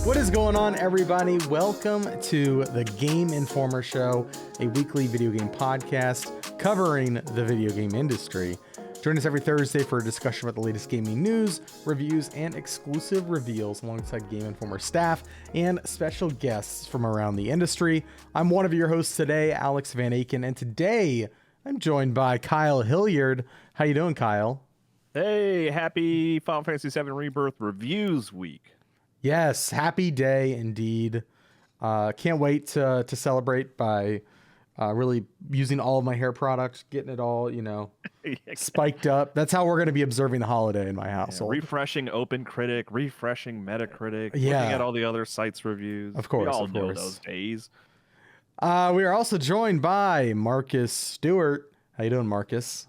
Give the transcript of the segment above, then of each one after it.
What is going on, everybody? Welcome to the Game Informer Show, a weekly video game podcast covering the video game industry. Join us every Thursday for a discussion about the latest gaming news, reviews, and exclusive reveals alongside Game Informer staff and special guests from around the industry. I'm one of your hosts today, Alex Van Aken, and today I'm joined by Kyle Hilliard. How you doing, Kyle? Hey, happy Final Fantasy VII Rebirth Reviews Week. Yes, happy day indeed. Can't wait to celebrate by really using all of my hair products, getting it all, spiked up. That's how we're going to be observing the holiday in my household. Refreshing OpenCritic, refreshing Metacritic, looking at all the other sites' reviews. Of course, we all know those days. We are also joined by Marcus Stewart. How you doing, Marcus?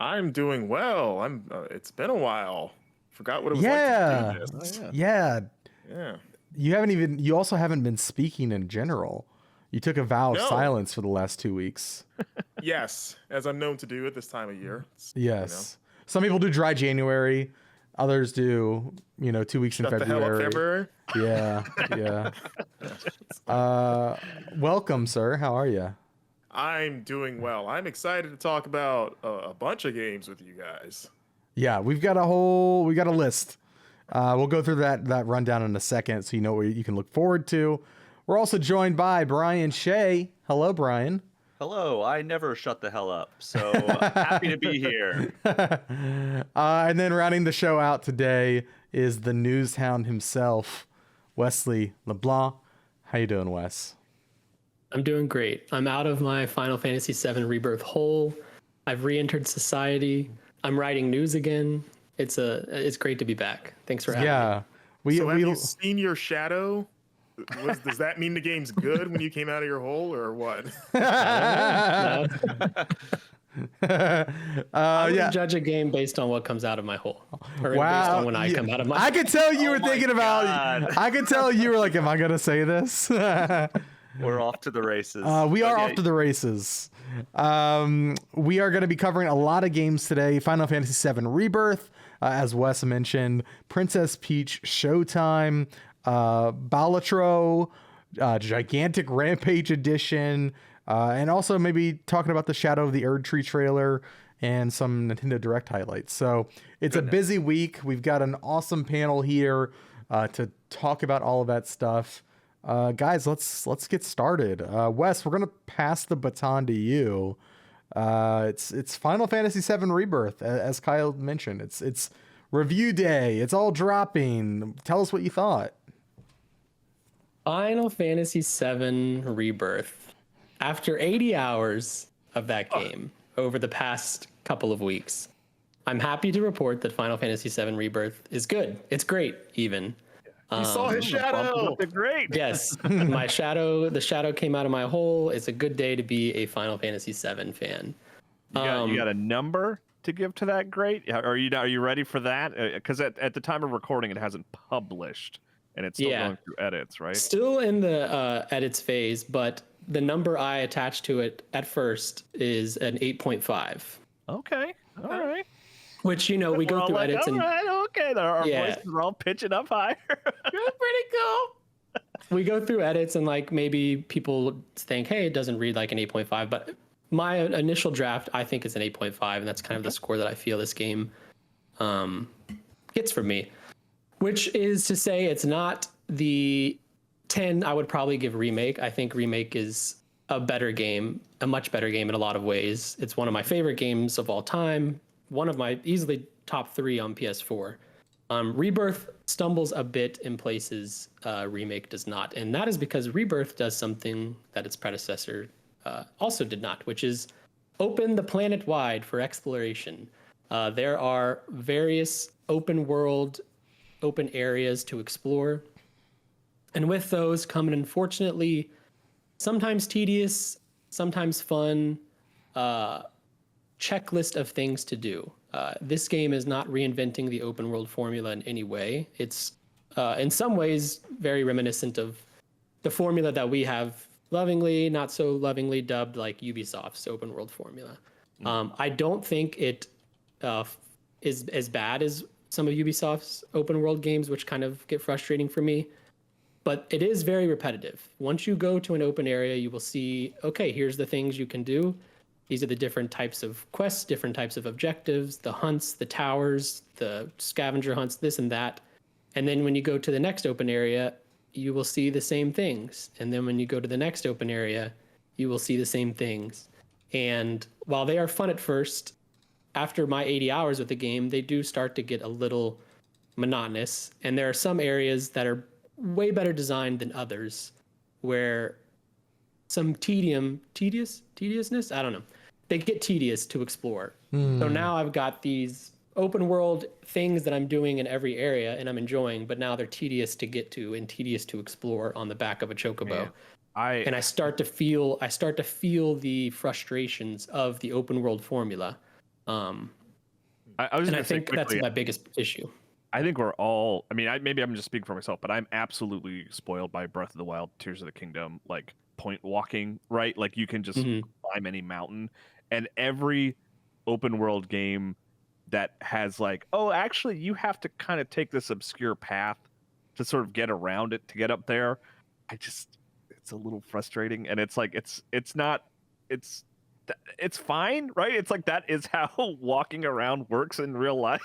I'm doing well. It's been a while. Forgot what it was like to do this. Yeah. Yeah. You also haven't been speaking in general. You took a vow of silence for the last 2 weeks. Yes, as I'm known to do at this time of year. Yes. Some people do dry January. Others do, 2 weeks Shut in February. The hell up, February. Yeah. Welcome, sir. How are you? I'm doing well. I'm excited to talk about a bunch of games with you guys. Yeah, we've got a list. We'll go through that rundown in a second so you know what you can look forward to. We're also joined by Brian Shea. Hello, Brian. Hello. I never shut the hell up, so happy to be here. And then rounding the show out today is the news hound himself, Wesley LeBlanc. How you doing, Wes? I'm doing great. I'm out of my Final Fantasy VII Rebirth hole. I've re-entered society. I'm writing news again. It's great to be back. Thanks for having me. Have you seen your shadow? Does that mean the game's good when you came out of your hole, or what? I would judge a game based on what comes out of my hole, or based on when I come out of my. I could tell you were thinking about. I could tell you were like, "Am I gonna say this?" We're off to the races. We are off to the races. We are going to be covering a lot of games today. Final Fantasy VII Rebirth, as Wes mentioned, Princess Peach Showtime, Balatro, gigantic Rampage Edition, and also maybe talking about the Shadow of the Erdtree trailer and some Nintendo Direct highlights. So it's a busy week. We've got an awesome panel here to talk about all of that stuff. Guys, let's get started. Wes, we're gonna pass the baton to you. It's Final Fantasy VII Rebirth, as Kyle mentioned. It's review day. It's all dropping. Tell us what you thought. Final Fantasy VII Rebirth. After 80 hours of that game over the past couple of weeks, I'm happy to report that Final Fantasy VII Rebirth is good. It's great, even. You saw his shadow. Great. Yes, the shadow came out of my hole. It's a good day to be a Final Fantasy VII fan. You got a number to give to that great? Are you ready for that? Because at the time of recording, it hasn't published, and it's still going through edits, right? Still in the edits phase, but the number I attached to it at first is an 8.5. Okay. All right. Which, we go through edits and our voices are all pitching up higher. pretty cool. We go through edits and maybe people think, hey, it doesn't read like an 8.5, but my initial draft, I think it's an 8.5, and that's kind of the score that I feel this game gets from me. Which is to say, it's not the 10 I would probably give Remake. I think Remake is a better game, a much better game in a lot of ways. It's one of my favorite games of all time. One of my easily top 3 on PS4. Rebirth stumbles a bit in places Remake does not. And that is because Rebirth does something that its predecessor also did not, which is open the planet wide for exploration. There are various open areas to explore. And with those come an unfortunately sometimes tedious, sometimes fun checklist of things to do. This game is not reinventing the open world formula in any way. It's in some ways very reminiscent of the formula that we have lovingly, not so lovingly dubbed like Ubisoft's open world formula. I don't think it is as bad as some of Ubisoft's open world games, which kind of get frustrating for me. But it is very repetitive. Once you go to an open area, you will see, okay, here's the things you can do. These are the different types of quests, different types of objectives, the hunts, the towers, the scavenger hunts, this and that. And then when you go to the next open area, you will see the same things. And then when you go to the next open area, you will see the same things. And while they are fun at first, after my 80 hours with the game, they do start to get a little monotonous. And there are some areas that are way better designed than others, where some tediousness, I don't know. They get tedious to explore. So now I've got these open world things that I'm doing in every area and I'm enjoying, but now they're tedious to get to and tedious to explore on the back of a chocobo. And I start to feel the frustrations of the open world formula. I think that's my biggest issue. I think we're all, I mean, maybe I'm just speaking for myself, but I'm absolutely spoiled by Breath of the Wild, Tears of the Kingdom, like point walking, right? Like you can just climb any mountain, and every open world game that has like, oh, actually you have to kind of take this obscure path to sort of get around it to get up there. It's a little frustrating, and it's like, it's fine, right? It's like, that is how walking around works in real life.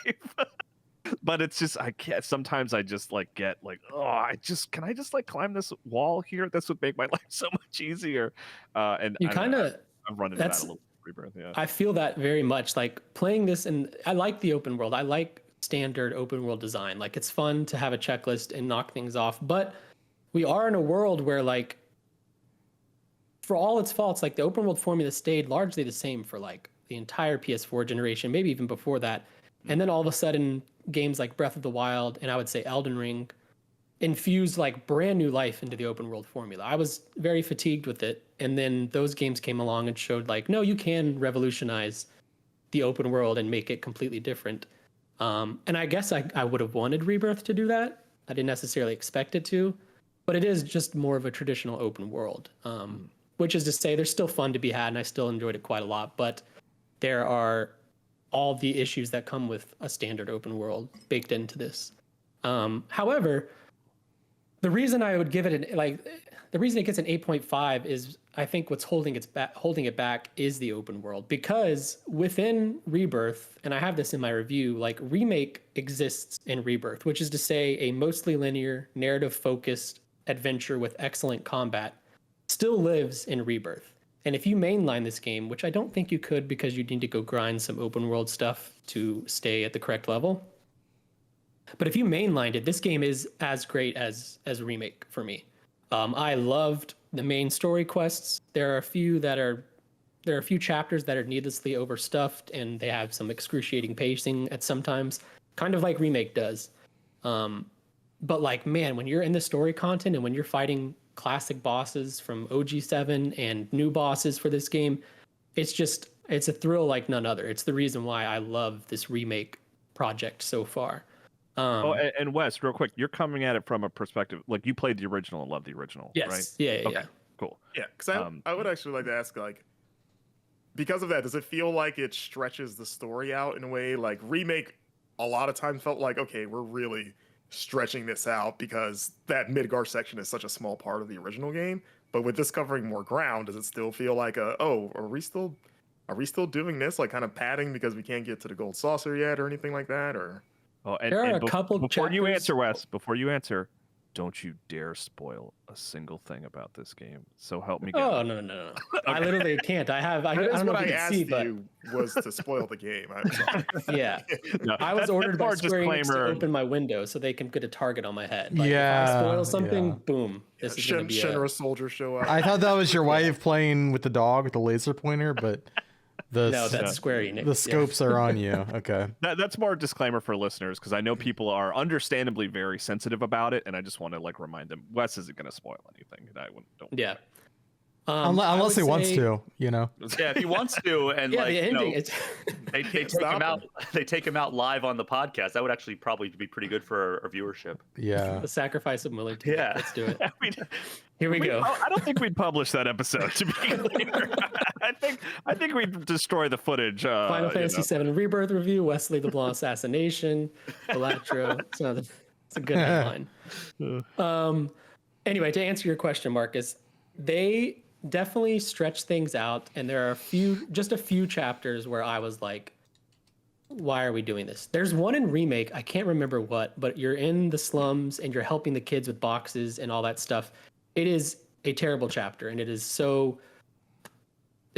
But it's just, I can't, sometimes I just like get like, oh, can I just like climb this wall here? This would make my life so much easier. And you kind of, I've run into that a little Rebirth. Yeah. I feel that very much, like playing this, and I like the open world. I like standard open world design. Like it's fun to have a checklist and knock things off, but we are in a world where, like, for all its faults, like the open world formula stayed largely the same for like the entire PS4 generation, maybe even before that. And then all of a sudden, games like Breath of the Wild and I would say Elden Ring infused like brand new life into the open world formula. I was very fatigued with it. And then those games came along and showed like, no, you can revolutionize the open world and make it completely different. And I guess I would have wanted Rebirth to do that. I didn't necessarily expect it to, but it is just more of a traditional open world, which is to say there's still fun to be had and I still enjoyed it quite a lot, but there are all the issues that come with a standard open world baked into this. However, the reason I would give it the reason it gets an 8.5 is I think what's holding it back is the open world, because within Rebirth, and I have this in my review, like Remake exists in Rebirth, which is to say a mostly linear, narrative focused adventure with excellent combat still lives in Rebirth. And if you mainline this game, which I don't think you could because you need to go grind some open world stuff to stay at the correct level. But if you mainlined it, this game is as great as Remake for me. I loved the main story quests. There are a few chapters that are needlessly overstuffed and they have some excruciating pacing at sometimes, kind of like Remake does. But like, man, when you're in the story content and when you're fighting classic bosses from OG7 and new bosses for this game, it's a thrill like none other. It's the reason why I love this Remake project so far. And Wes, real quick, you're coming at it from a perspective like you played the original and loved the original, yes. Right? Yeah. Okay, cool. Yeah, because I would actually like to ask, like, because of that, does it feel like it stretches the story out in a way? Like Remake, a lot of times felt like, okay, we're really stretching this out because that Midgar section is such a small part of the original game. But with this covering more ground, does it still feel like are we still doing this, like kind of padding because we can't get to the gold saucer yet or anything like that? Or there are a couple before chapters. You answer, Wes, before you answer, don't you dare spoil a single thing about this game. So help me God. Oh, no. Okay. I literally can't. I don't know if you can see, but was to spoil the game. I'm sorry. Yeah. No, I was ordered by Square Enix to disclaimer. open my window so they can get a target on my head. Like, Yeah, if I spoil something, yeah. Boom. This is going to be Shinra soldier show up. I thought that was your wife playing with the dog with the laser pointer, but no, that's Square Enix. The scopes are on you. Okay. That's more a disclaimer for listeners, because I know people are understandably very sensitive about it, and I just want to like remind them Wes isn't going to spoil anything. Don't. Yeah. Unless he wants to, you know. Yeah, if he wants to, and Yeah, like the ending. they take him out. They take him out live on the podcast. That would actually probably be pretty good for our viewership. Yeah. The sacrifice of Miller. Yeah. Let's do it. I mean, Here we go. I don't think we'd publish that episode. To be clear, I think we'd destroy the footage. Final Fantasy VII Rebirth review. Wesley LeBlanc assassination. Balatro. It's a good headline. Anyway, to answer your question, Marcus, they definitely stretch things out, and there are just a few chapters where I was like, why are we doing this? There's one in Remake, I can't remember what, but you're in the slums and you're helping the kids with boxes and all that stuff. It is a terrible chapter, and it's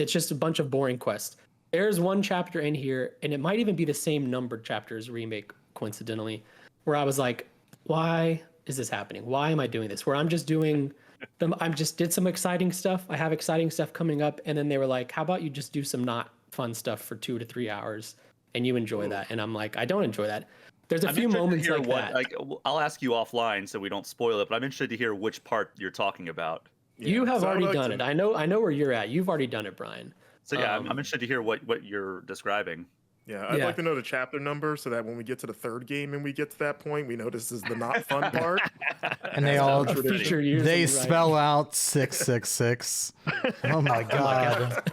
just a bunch of boring quests. There's one chapter in here, and it might even be the same numbered chapter as Remake, coincidentally, where I was like, why is this happening? Why am I doing this? Where I'm just doing did some exciting stuff. I have exciting stuff coming up. And then they were like, how about you just do some not fun stuff for 2 to 3 hours and you enjoy that? And I'm like, I don't enjoy that. There's a few moments like that. Like, I'll ask you offline so we don't spoil it, but I'm interested to hear which part you're talking about. Yeah. You have already done it. I know where you're at. You've already done it, Brian. So yeah, I'm interested to hear what you're describing. Yeah, I'd like to know the chapter number so that when we get to the third game and we get to that point, we know this is the not fun part. And they all they spell out 666. Oh my god.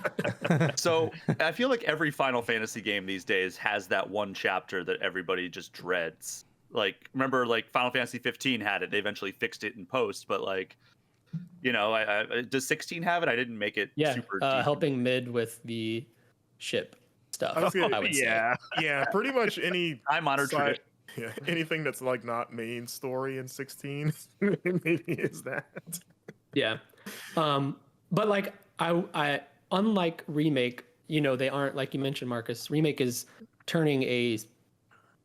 So I feel like every Final Fantasy game these days has that one chapter that everybody just dreads. Like, remember, like Final Fantasy 15 had it. They eventually fixed it in post, but like, you know, does 16 have it? I didn't make it super deep. Helping mid with the ship stuff. I would say. Yeah, pretty much any I monitored it. Yeah, anything that's like not main story in 16 maybe is that. Yeah. But like I unlike Remake, you know, they aren't, like you mentioned, Marcus, Remake is turning a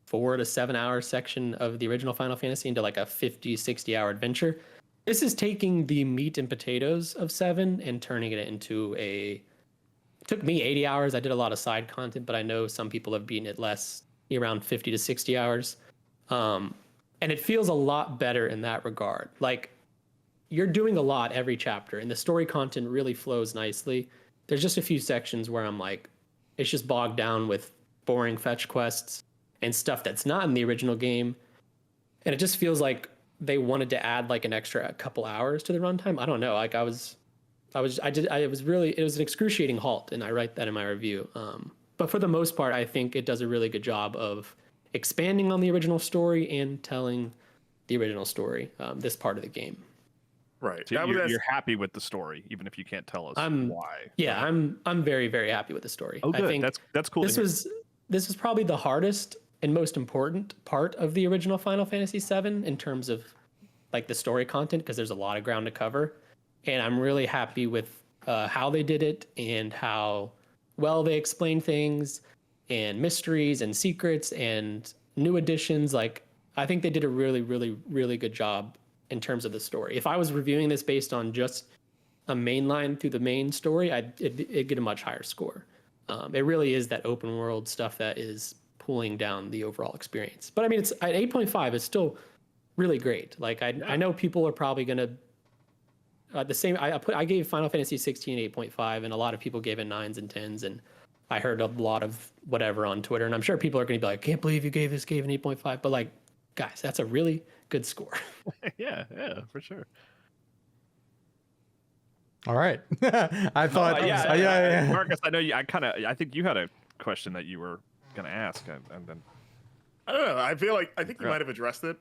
4 to 7 hour section of the original Final Fantasy into like a 50-60 hour adventure. This is taking the meat and potatoes of 7 and turning it into it took me 80 hours. I did a lot of side content, but I know some people have beaten it less, around 50 to 60 hours. And it feels a lot better in that regard. Like, you're doing a lot every chapter, and the story content really flows nicely. There's just a few sections where I'm like, it's just bogged down with boring fetch quests and stuff that's not in the original game. And it just feels like they wanted to add like an extra couple hours to the runtime. I don't know. Like, it was an excruciating halt, and I write that in my review. But for the most part, I think it does a really good job of expanding on the original story and telling the original story, this part of the game. Right. So you're happy with the story, even if you can't tell us why. Yeah, I'm very, very happy with the story. Oh, good. I think that's cool. This was probably the hardest and most important part of the original Final Fantasy VII in terms of like the story content, because there's a lot of ground to cover. And I'm really happy with how they did it and how well they explain things and mysteries and secrets and new additions. Like, I think they did a really, really, really good job in terms of the story. If I was reviewing this based on just a main line through the main story, it'd get a much higher score. It really is that open world stuff that is pulling down the overall experience. But I mean, it's at 8.5 is still really great. Like, I know people are probably going to the same. I gave Final Fantasy 16 8.5, and a lot of people gave it 9s and 10s, and I heard a lot of whatever on Twitter, and I'm sure people are going to be like, "Can't believe you gave an 8.5," but like, guys, that's a really good score. yeah, for sure. All right. I thought, yeah. Marcus, I know you. I think you had a question that you were going to ask, and then I don't know. I think you might have addressed it.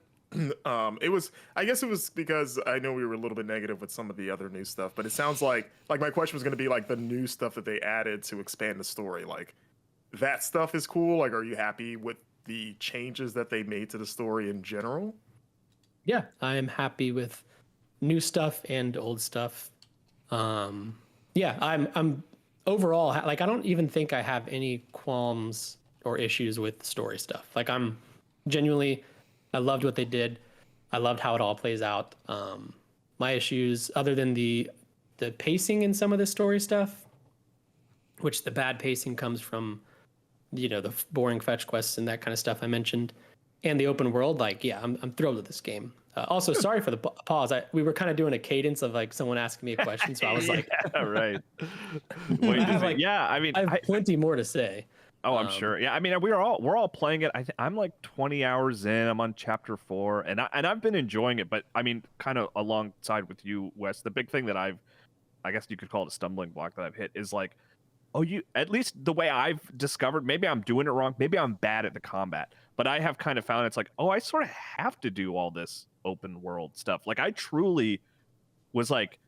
I guess it was because I know we were a little bit negative with some of the other new stuff, but it sounds like my question was going to be like the new stuff that they added to expand the story. Like, that stuff is cool. Like, are you happy with the changes that they made to the story in general? Yeah, I am happy with new stuff and old stuff. Yeah, I'm overall, like, I don't even think I have any qualms or issues with story stuff. Like, I'm genuinely, I loved what they did. I loved how it all plays out. My issues, other than the pacing in some of the story stuff, which the bad pacing comes from, you know, the boring fetch quests and that kind of stuff I mentioned, and the open world. Like, yeah, I'm thrilled with this game. Also, sorry for the pause. We were kind of doing a cadence of like someone asking me a question, so I was like, right. I have plenty more to say. Oh, I'm sure. Yeah, I mean, we're all playing it. I'm like 20 hours in. I'm on chapter 4, and I've been enjoying it. But I mean, kind of alongside with you, Wes. The big thing that I guess you could call it a stumbling block that I've hit is like, at least the way I've discovered. Maybe I'm doing it wrong. Maybe I'm bad at the combat. But I have kind of found it's like, I sort of have to do all this open world stuff. Like, I truly was like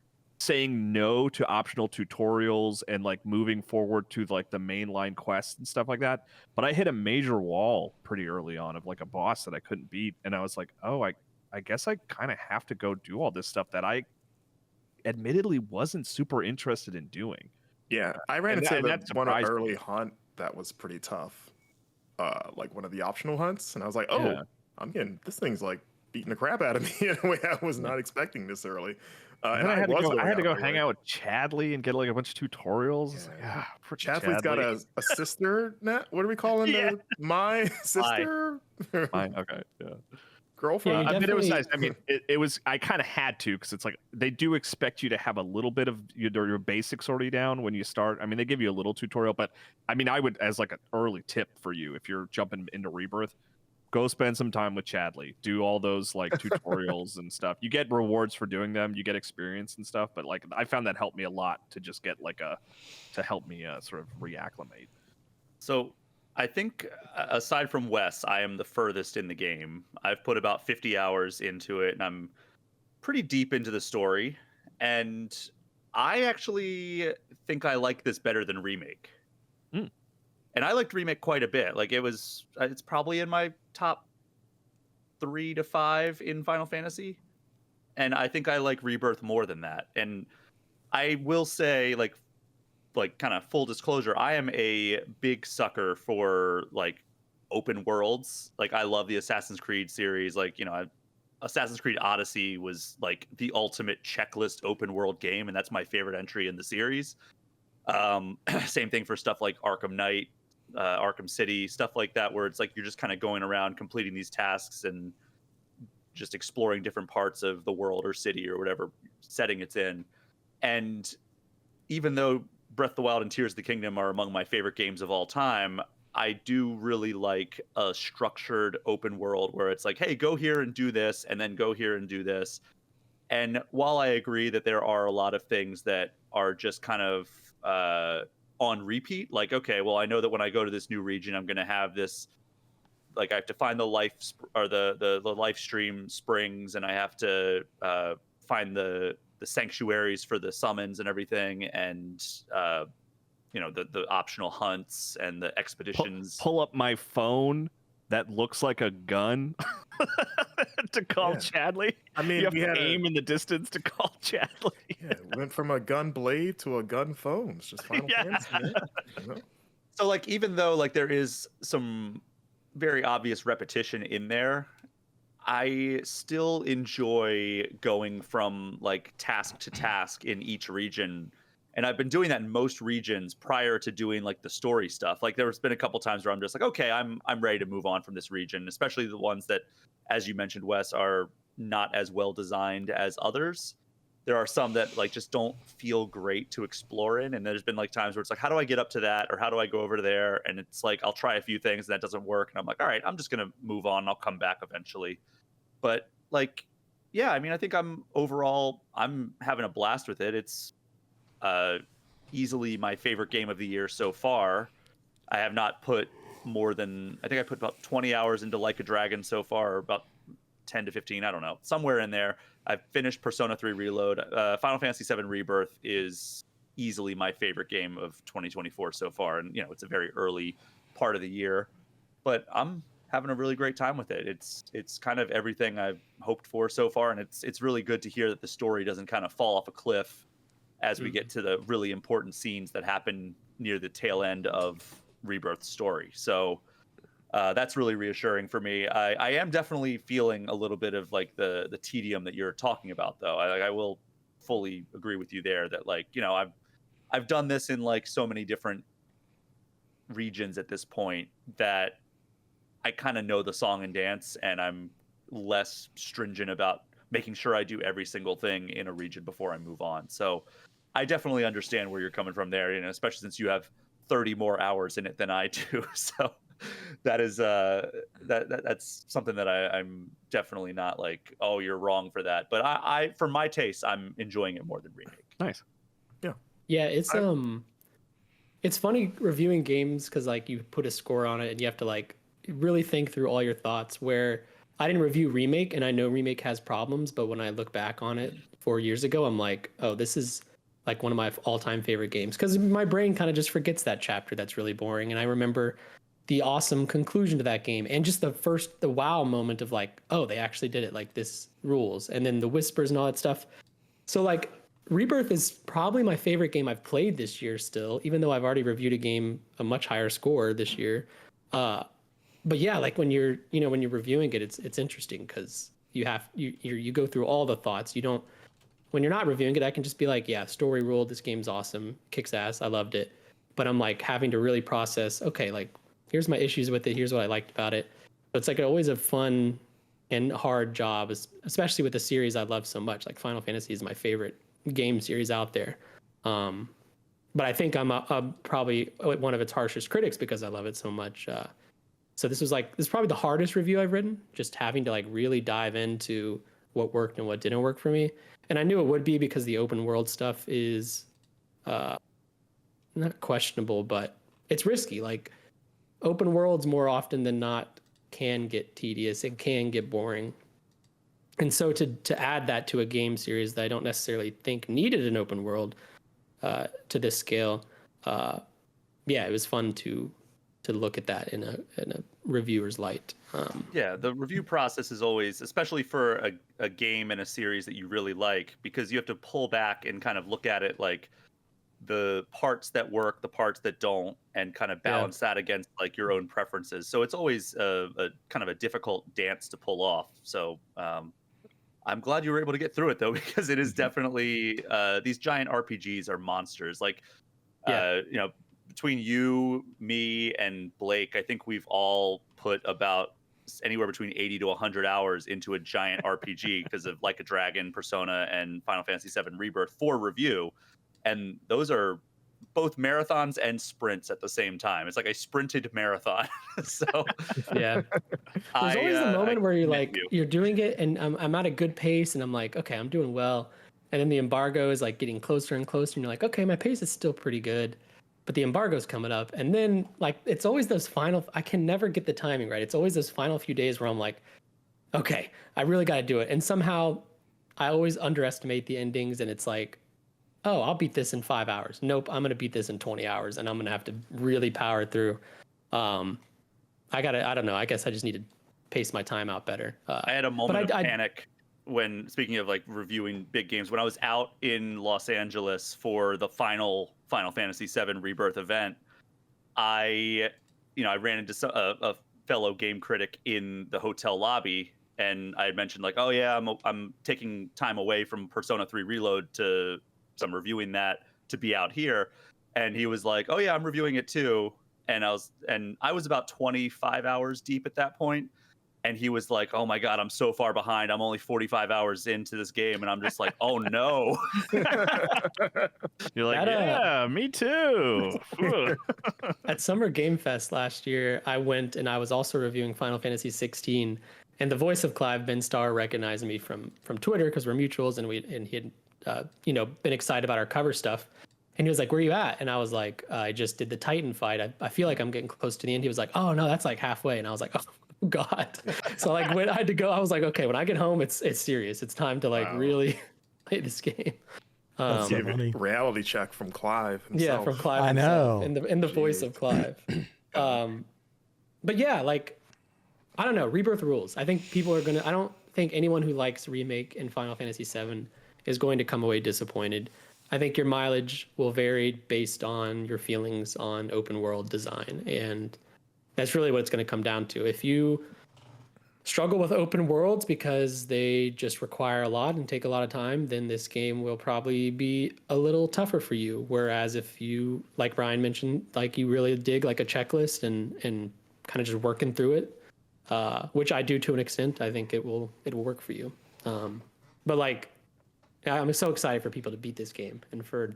saying no to optional tutorials and like moving forward to like the mainline quests and stuff like that. But I hit a major wall pretty early on of like a boss that I couldn't beat, and I was like, oh, I guess I kind of have to go do all this stuff that I admittedly wasn't super interested in doing. Yeah, I ran And into that one surprised early me. hunt that was pretty tough. Like one of the optional hunts, and I was like, oh, Yeah. I'm getting this thing's like beating the crap out of me in a way I was not expecting this early. And then I had to go hang out with Chadley and get like a bunch of tutorials. It's like, Chadley's got a sister now. What are we calling Yeah. her? My sister? Fine, okay, yeah. Girlfriend? Yeah, I mean, it was definitely- nice. I mean, it was. I kind of had to because it's like they do expect you to have a little bit of your basics already down when you start. I mean, they give you a little tutorial, but I mean, I would, as like an early tip for you, if you're jumping into Rebirth, go spend some time with Chadley. Do all those like tutorials and stuff. You get rewards for doing them. You get experience and stuff. But like, I found that helped me a lot to just get like to help me sort of reacclimate. So I think aside from Wes, I am the furthest in the game. I've put about 50 hours into it, and I'm pretty deep into the story. And I actually think I like this better than Remake. Mm. And I liked Remake quite a bit. Like it's probably in my top 3 to 5 in Final Fantasy. And I think I like Rebirth more than that. And I will say, like kind of full disclosure, I am a big sucker for like open worlds. Like I love the Assassin's Creed series. Like, Assassin's Creed Odyssey was like the ultimate checklist open world game, and that's my favorite entry in the series. Same thing for stuff like Arkham Knight, Arkham City, stuff like that, where it's like you're just kind of going around completing these tasks and just exploring different parts of the world or city or whatever setting it's in. And even though Breath of the Wild and Tears of the Kingdom are among my favorite games of all time, I do really like a structured open world where it's like, hey, go here and do this, and then go here and do this. And while I agree that there are a lot of things that are just kind of on repeat, like, okay, well, I know that when I go to this new region, I'm going to have this, like, I have to find the life stream springs, and I have to find the sanctuaries for the summons and everything, and the optional hunts and the expeditions. Pull up my phone that looks like a gun to call Chadley. I mean, you have we to had aim in the distance to call Chadley. Yeah, went from a gun blade to a gun phone. It's just Final Fantasy. Man. So, like, even though like there is some very obvious repetition in there, I still enjoy going from like task to task in each region. And I've been doing that in most regions prior to doing like the story stuff. Like there's been a couple times where I'm just like, okay, I'm ready to move on from this region, especially the ones that, as you mentioned, Wes, are not as well designed as others. There are some that like just don't feel great to explore in. And there's been like times where it's like, how do I get up to that? Or how do I go over to there? And it's like, I'll try a few things and that doesn't work. And I'm like, all right, I'm just going to move on. I'll come back eventually. But like, yeah, I mean, I think I'm having a blast with it. It's easily my favorite game of the year so far. I have not put more than, I think I put about 20 hours into Like a Dragon so far, or about 10 to 15, I don't know, somewhere in there. I've finished Persona 3 Reload. Final Fantasy VII Rebirth is easily my favorite game of 2024 so far. And, it's a very early part of the year, but I'm having a really great time with it. It's kind of everything I've hoped for so far. And it's really good to hear that the story doesn't kind of fall off a cliff as we get to the really important scenes that happen near the tail end of Rebirth's story. So that's really reassuring for me. I am definitely feeling a little bit of like the tedium that you're talking about, though. I will fully agree with you there that like, I've done this in like so many different regions at this point that I kind of know the song and dance, and I'm less stringent about making sure I do every single thing in a region before I move on. So I definitely understand where you're coming from there, especially since you have 30 more hours in it than I do. So that is that's something that I'm definitely not like, oh, you're wrong for that. But I for my taste, I'm enjoying it more than Remake. Nice. Yeah, it's funny reviewing games because like you put a score on it and you have to like really think through all your thoughts. Where I didn't review Remake, and I know Remake has problems, but when I look back on it 4 years ago, I'm like, oh, this is like one of my all-time favorite games, because my brain kind of just forgets that chapter that's really boring, and I remember the awesome conclusion to that game, and just the wow moment of like, oh, they actually did it, like this rules, and then the whispers and all that stuff. So like Rebirth is probably my favorite game I've played this year still, even though I've already reviewed a game a much higher score this year. But yeah, like when you're reviewing it, it's interesting because you go through all the thoughts. You don't, when you're not reviewing it, I can just be like, yeah, story ruled, this game's awesome, kicks ass, I loved it. But I'm like having to really process, okay, like here's my issues with it, here's what I liked about it. So it's like always a fun and hard job, especially with the series I love so much. Like Final Fantasy is my favorite game series out there. But I think I'm probably one of its harshest critics because I love it so much. So this is probably the hardest review I've written, just having to like really dive into what worked and what didn't work for me. And I knew it would be because the open world stuff is not questionable, but it's risky. Like open worlds more often than not can get tedious and can get boring. And so to add that to a game series that I don't necessarily think needed an open world to this scale, yeah, it was fun to look at that in a reviewer's light. Yeah, the review process is always, especially for a game and a series that you really like, because you have to pull back and kind of look at it like the parts that work, the parts that don't, and kind of balance that against like your own preferences. So it's always a kind of a difficult dance to pull off. So I'm glad you were able to get through it though, because it is definitely these giant RPGs are monsters. Like, between you, me, and Blake, I think we've all put about anywhere between 80 to 100 hours into a giant RPG because of Like a Dragon, Persona, and Final Fantasy VII Rebirth for review. And those are both marathons and sprints at the same time. It's like a sprinted marathon. So yeah, there's always the moment where you're doing it and I'm at a good pace and I'm like, okay, I'm doing well. And then the embargo is like getting closer and closer and you're like, okay, my pace is still pretty good, but the embargo's coming up. And then like, it's always those I can never get the timing right. It's always those final few days where I'm like, okay, I really got to do it. And somehow I always underestimate the endings and it's like, oh, I'll beat this in 5 hours. Nope, I'm going to beat this in 20 hours and I'm going to have to really power through. I don't know. I guess I just need to pace my time out better. I had a moment of panic when, speaking of like reviewing big games, when I was out in Los Angeles for the final Final Fantasy VII Rebirth event, I ran into a fellow game critic in the hotel lobby, and I had mentioned like, oh yeah, I'm taking time away from Persona 3 Reload so I'm reviewing that to be out here, and he was like, oh yeah, I'm reviewing it too, and I was about 25 hours deep at that point. And he was like, oh my God, I'm so far behind. I'm only 45 hours into this game. And I'm just like, oh no. You're like, yeah, me too. At Summer Game Fest last year, I went and I was also reviewing Final Fantasy 16. And the voice of Clive Ben Starr recognized me from Twitter because we're mutuals and he had been excited about our cover stuff. And he was like, where are you at? And I was like, I just did the Titan fight. I feel like I'm getting close to the end. He was like, oh no, that's like halfway. And I was like, oh God. So like when I had to go, I was like, okay, when I get home, it's serious. It's time to like really play this game. Reality check from Clive himself. Yeah, from Clive. I know. In the voice of Clive. But yeah, like, I don't know. Rebirth rules. I think I don't think anyone who likes remake in Final Fantasy VII is going to come away disappointed. I think your mileage will vary based on your feelings on open world design. And that's really what it's going to come down to. If you struggle with open worlds because they just require a lot and take a lot of time, then this game will probably be a little tougher for you. Whereas if you, like Brian mentioned, like you really dig like a checklist and kind of just working through it, which I do to an extent, I think it will work for you. But like, I'm so excited for people to beat this game and for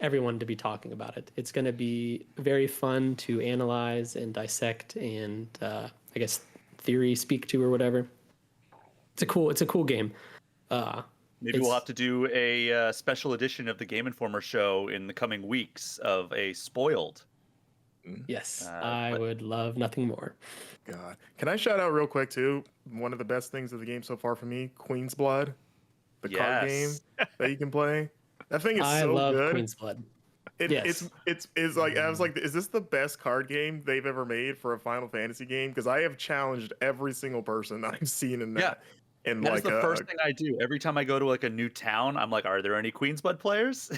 everyone to be talking about it. It's going to be very fun to analyze and dissect and I guess theory speak to or whatever. It's a cool game. Maybe we'll have to do a special edition of the Game Informer show in the coming weeks of a spoiled. Yes, I would love nothing more. God, can I shout out real quick too? One of the best things of the game so far for me, Queen's Blood. the card game Yes. that you can play. That thing is I so love good. Queen's Blood. It's like I was like, is this the best card game they've ever made for a Final Fantasy game? Because I have challenged every single person that I've seen in that. Yeah. And That like is the first thing I do. Every time I go to like a new town, I'm like, are there any Queen's Blood players?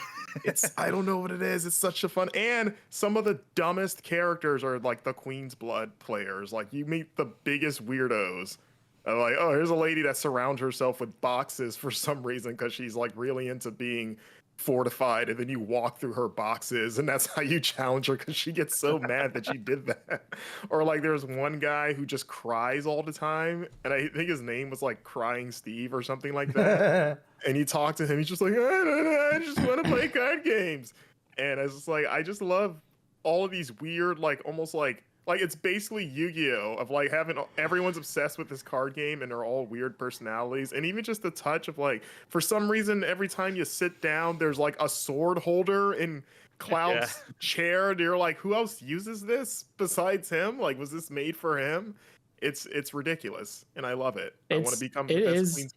I don't know what it is. It's such a fun, and some of the dumbest characters are like the Queen's Blood players. Like you meet the biggest weirdos. Like, oh, here's a lady that surrounds herself with boxes for some reason because she's like really into being fortified, and then you walk through her boxes, and that's how you challenge her because she gets so mad that she did that. Or like there's one guy who just cries all the time, and I think his name was like Crying Steve or something like that. And you talk to him, he's just like, I just want to play card games. And it's just like, I just love all of these weird, like almost like it's basically Yu-Gi-Oh! Of like having everyone's obsessed with this card game and they're all weird personalities. And even just the touch of like, for some reason, every time you sit down, there's like a sword holder in Cloud's chair. And you're like, who else uses this besides him? Like, was this made for him? It's ridiculous. And I love it. I want to become the best Queen's.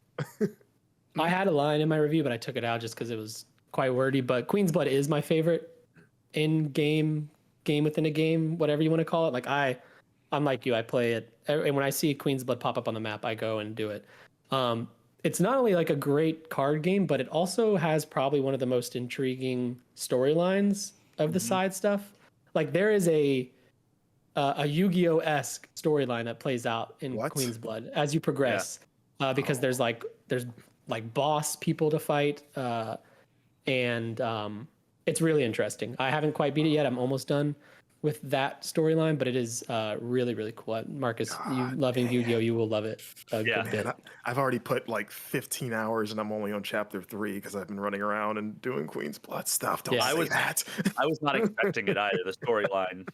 I had a line in my review, but I took it out just because it was quite wordy. But Queen's Blood is my favorite in-game game within a game, whatever you want to call it. Like I'm like you, I play it, and when I see Queen's Blood pop up on the map, I go and do it. It's not only like a great card game, but it also has probably one of the most intriguing storylines of the side stuff. Like there is a Yu-Gi-Oh-esque storyline that plays out in Queen's Blood as you progress, because there's like boss people to fight, and it's really interesting. I haven't quite beat it yet. I'm almost done with that storyline, but it is really, really cool. Marcus, you loving Yu-Gi-Oh, you will love it a good bit. I've already put like 15 hours and I'm only on chapter 3 because I've been running around and doing Queen's Blood stuff. Don't say that. I was not expecting it either, the storyline.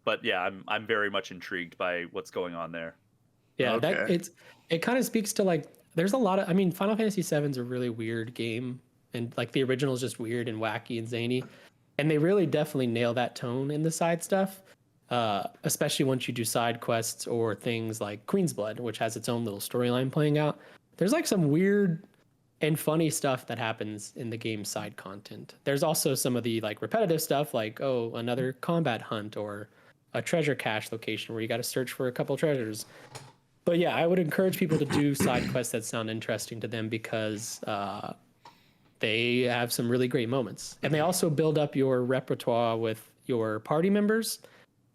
But yeah, I'm very much intrigued by what's going on there. Yeah, it kind of speaks to like, there's a lot of, I mean, Final Fantasy VII is a really weird game. And like the original is just weird and wacky and zany. And they really definitely nail that tone in the side stuff, especially once you do side quests or things like Queen's Blood, which has its own little storyline playing out. There's like some weird and funny stuff that happens in the game's side content. There's also some of the like repetitive stuff like, oh, another combat hunt or a treasure cache location where you got to search for a couple treasures. But yeah, I would encourage people to do side quests that sound interesting to them because they have some really great moments. And they also build up your repertoire with your party members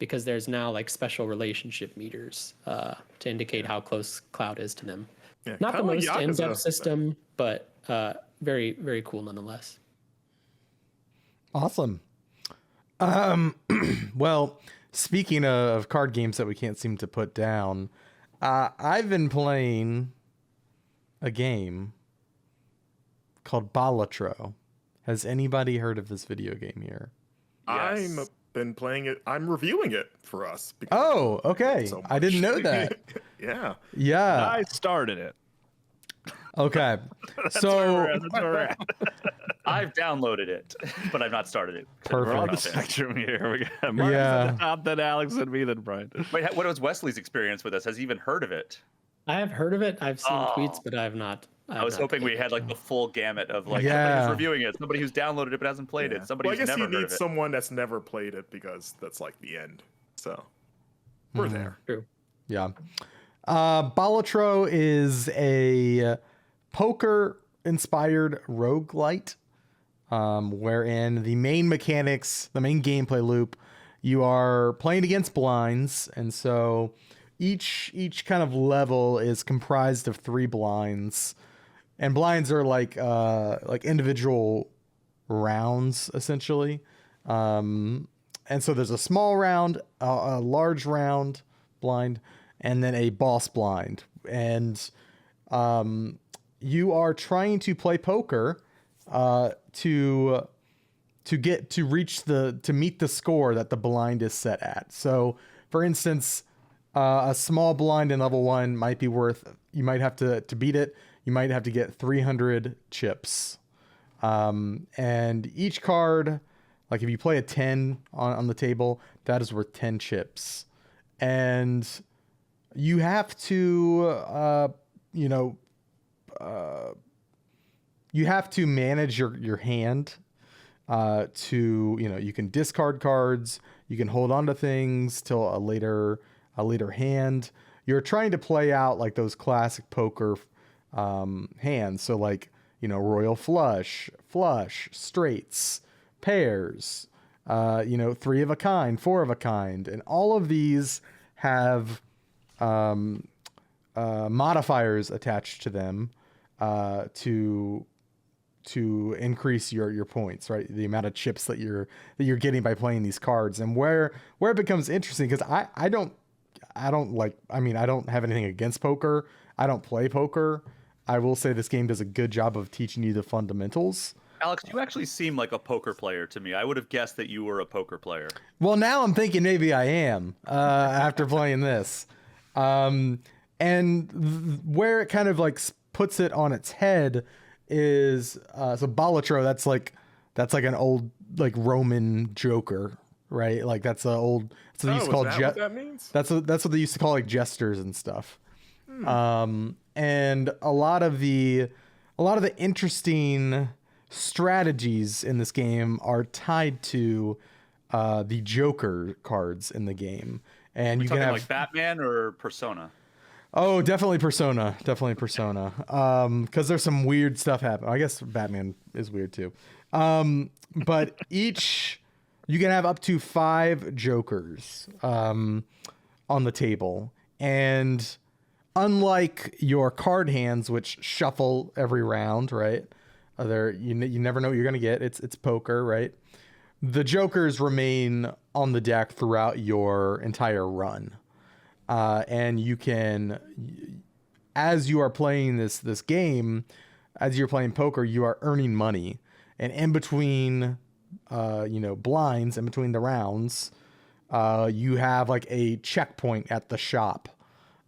because there's now like special relationship meters to indicate how close Cloud is to them. Yeah, not the most in-depth system, but very, very cool nonetheless. Awesome. Well, speaking of card games that we can't seem to put down, I've been playing a game called Balatro. Has anybody heard of this video game here? Yes. I've been playing it. I'm reviewing it for us. Oh, okay. So I didn't know that. Yeah. I started it. Okay. That's where we're at. I've downloaded it, but I've not started it. Perfect. We're on the spectrum here. We got Marcus at the top, then Alex, and me, then Brian. Wait, what was Wesley's experience with this? Has he even heard of it? I have heard of it. I've seen tweets, but I have not. I was hoping we had like the full gamut of like somebody who's reviewing it, somebody who's downloaded it but hasn't played it, somebody who's never heard of it. I guess you need someone that's never played it because that's like the end. So we're there. True. Yeah. Balatro is a poker-inspired roguelite, wherein the main mechanics, the main gameplay loop, you are playing against blinds, and so each kind of level is comprised of 3 blinds. And blinds are like individual rounds, essentially. And so there's a small round, a large round blind, and then a boss blind. And you are trying to play poker to meet the score that the blind is set at. So, for instance, a small blind in level 1 might be worth, you might have to beat it, you might have to get 300 chips. And each card, like if you play a 10 on the table, that is worth 10 chips. And you have to, you have to manage your hand to, you can discard cards, you can hold on to things till a later hand. You're trying to play out like those classic poker hands. So like, royal flush, straights, pairs, 3 of a kind, 4 of a kind. And all of these have modifiers attached to them to increase your points, right? The amount of chips that you're getting by playing these cards. And where it becomes interesting, because I don't have anything against poker. I don't play poker. I will say this game does a good job of teaching you the fundamentals. Alex, you actually seem like a poker player to me. I would have guessed that you were a poker player. Well, now I'm thinking maybe I am after playing this. Where it kind of like puts it on its head is so Balatro. That's like an old like Roman joker, right? Like that's an old. So they used to call what that means? That's what they used to call like jesters and stuff. And a lot of the interesting strategies in this game are tied to the Joker cards in the game. And you can have like Batman or Persona. Oh, definitely Persona. Because there's some weird stuff happening. I guess Batman is weird too. But you can have up to 5 Jokers on the table. And unlike your card hands, which shuffle every round, right? You never know what you're going to get. It's poker, right? The Jokers remain on the deck throughout your entire run. And you can, as you are playing this game, as you're playing poker, you are earning money. And in between, blinds, in between the rounds, you have like a checkpoint at the shop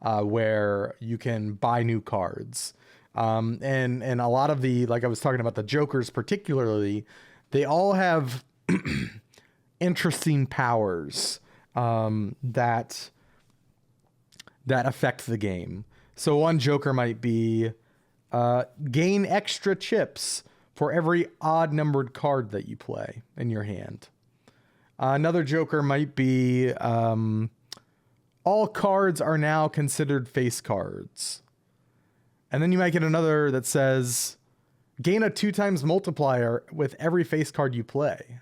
where you can buy new cards. And a lot of like I was talking about the Jokers particularly, they all have interesting powers that affect the game. So one Joker might be gain extra chips for every odd numbered card that you play in your hand. Another Joker might be all cards are now considered face cards. And then you might get another that says gain a 2x multiplier with every face card you play.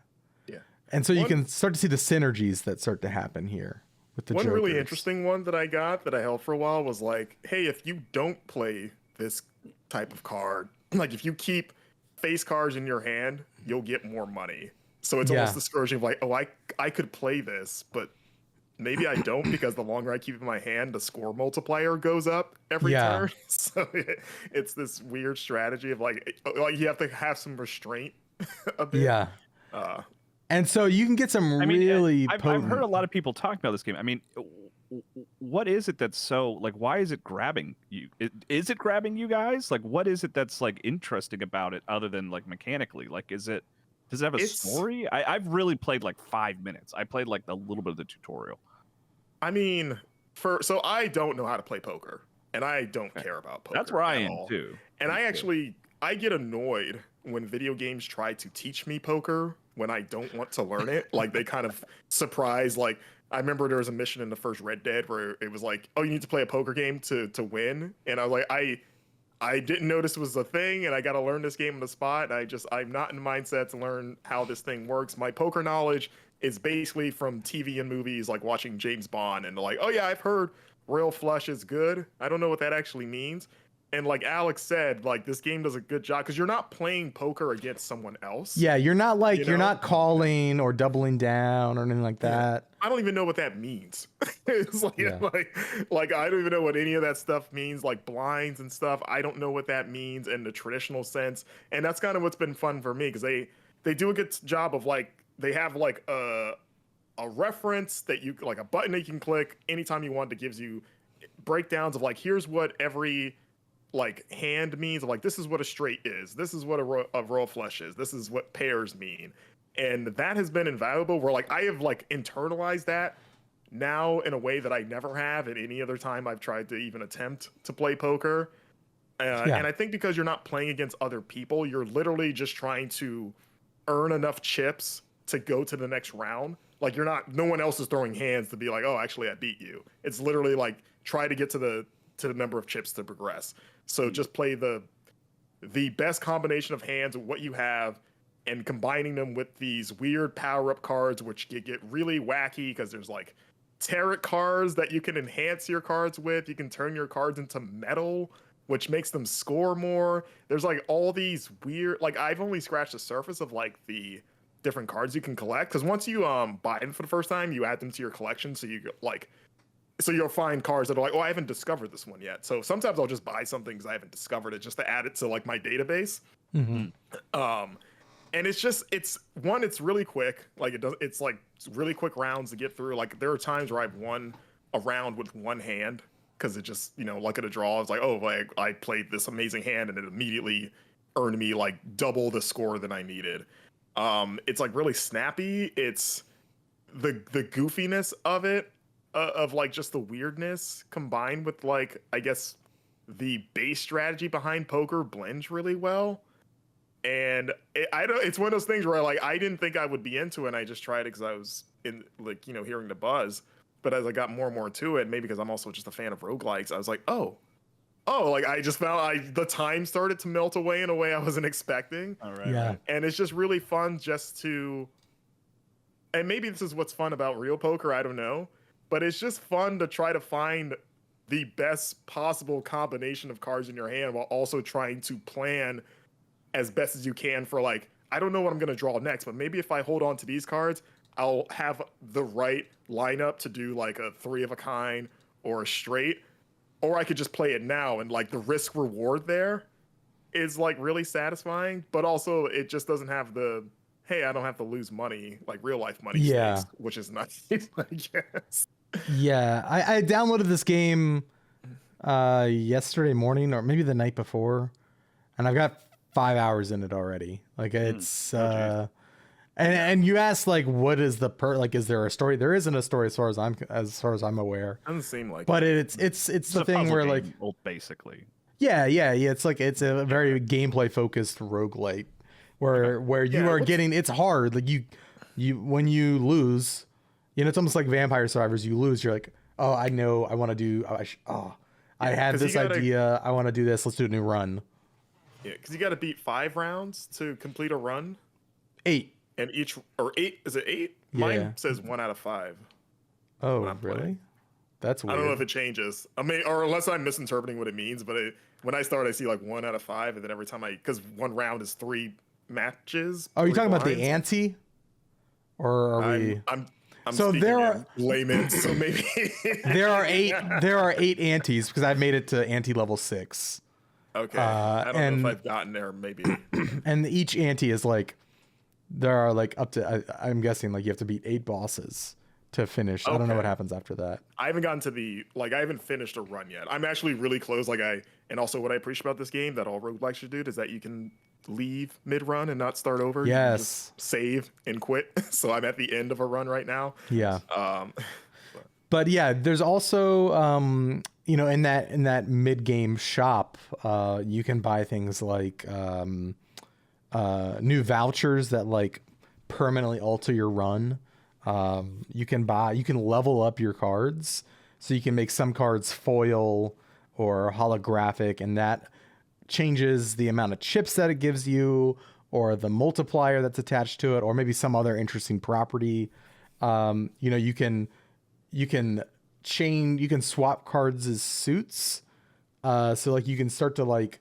Yeah. And so you can start to see the synergies that start to happen here. One really interesting one that I got that I held for a while was like, hey, if you don't play this type of card, like if you keep face cards in your hand, you'll get more money. So it's almost discouraging of like, oh, I could play this, but maybe I don't because the longer I keep it in my hand, the score multiplier goes up every turn. So it's this weird strategy of like you have to have some restraint a bit. Yeah. And so you can get some really I've heard a lot of people talk about this game. I mean, what is it that's so like? Why is it grabbing you? Is it grabbing you guys? Like, what is it that's like interesting about it, other than like mechanically? Like, does it have a story? I've really played like 5 minutes. I played like a little bit of the tutorial. I mean, so I don't know how to play poker, and I don't care about poker. That's where I am all. too. And I get annoyed when video games try to teach me poker when I don't want to learn it. Like they kind of surprise. Like I remember there was a mission in the first Red Dead where it was like, oh, you need to play a poker game to win. And I was like, I didn't notice it was a thing, and I got to learn this game on the spot. And I'm not in the mindset to learn how this thing works. My poker knowledge is basically from TV and movies, like watching James Bond, and like, oh yeah, I've heard royal flush is good. I don't know what that actually means. And like Alex said, like this game does a good job because you're not playing poker against someone else. Yeah, you're not like you're not calling or doubling down or anything like that. I don't even know what that means. It's like, like I don't even know what any of that stuff means, like blinds and stuff. I don't know what that means in the traditional sense. And that's kind of what's been fun for me because they do a good job of like they have like a reference that you like a button that you can click anytime you want that gives you breakdowns of like here's what every like hand means of like this is what a straight is, this is what a royal flush is, this is what pairs mean. And that has been invaluable where like I have like internalized that now in a way that I never have at any other time I've tried to even attempt to play poker. And I think because you're not playing against other people, you're literally just trying to earn enough chips to go to the next round. Like no one else is throwing hands to be like, oh, actually I beat you. It's literally like try to get to the number of chips to progress. So just play the best combination of hands of what you have and combining them with these weird power-up cards, which get really wacky because there's like tarot cards that you can enhance your cards with. You can turn your cards into metal, which makes them score more. There's like all these weird, like I've only scratched the surface of like the different cards you can collect. Because once you buy them for the first time, you add them to your collection. So you'll find cards that are like, oh, I haven't discovered this one yet. So sometimes I'll just buy something because I haven't discovered it just to add it to like my database. And it's really quick. Like it's really quick rounds to get through. Like there are times where I've won a round with one hand because it just, luck of the draw. It's like, oh, like I played this amazing hand and it immediately earned me like double the score than I needed. It's like really snappy. It's the goofiness of it, of like just the weirdness combined with like, I guess the base strategy behind poker blends really well. And it's one of those things where I didn't think I would be into it. And I just tried it because I was in like, hearing the buzz. But as I got more and more to it, maybe because I'm also just a fan of roguelikes, I was like, oh, like I just found the time started to melt away in a way I wasn't expecting. All right. Yeah. And it's just really fun just to, and maybe this is what's fun about real poker, I don't know, but it's just fun to try to find the best possible combination of cards in your hand while also trying to plan as best as you can for like, I don't know what I'm going to draw next, but maybe if I hold on to these cards, I'll have the right lineup to do like a 3 of a kind or a straight, or I could just play it now. And like the risk reward there is like really satisfying, but also it just doesn't have the, hey, I don't have to lose money, like real life money stakes, which is nice, I guess. Yeah. I downloaded this game yesterday morning or maybe the night before, and I've got 5 hours in it already. Like it's and you asked like what is the like is there a story? There isn't a story as far as I'm aware. Doesn't seem like but it's the thing where like basically yeah it's like it's a very gameplay focused roguelite where you are getting, it's hard, like you when you lose, it's almost like Vampire Survivors. You lose, you're like, oh, I know I want to do I had this idea, I want to do this, let's do a new run. Yeah, because you got to beat 5 rounds to complete a run. 8. And each, or 8, is it 8? Mine says 1 out of 5. Oh, really? That's weird. I don't know if it changes. I mean, or unless I'm misinterpreting what it means, but when I start, I see like 1 out of 5, and then every time because 1 round is 3 matches. Are you talking about the ante? Or are we? I'm so there are laymen, so maybe there are 8 antes because I've made it to ante level 6. Okay, I don't know if I've gotten there, maybe. And each ante is like, there are like up to, I'm guessing like you have to beat 8 bosses to finish. I don't know what happens after that. I haven't gotten to I haven't finished a run yet. I'm actually really close. And also what I appreciate about this game that all roguelikes should do is that you can leave mid-run and not start over. Yes. You can just save and quit. So I'm at the end of a run right now. Yeah. But yeah, there's also, in that mid-game shop, you can buy things like new vouchers that like permanently alter your run. You can level up your cards, so you can make some cards foil or holographic, and that changes the amount of chips that it gives you, or the multiplier that's attached to it, or maybe some other interesting property. You can swap cards as suits. So like you can start to like,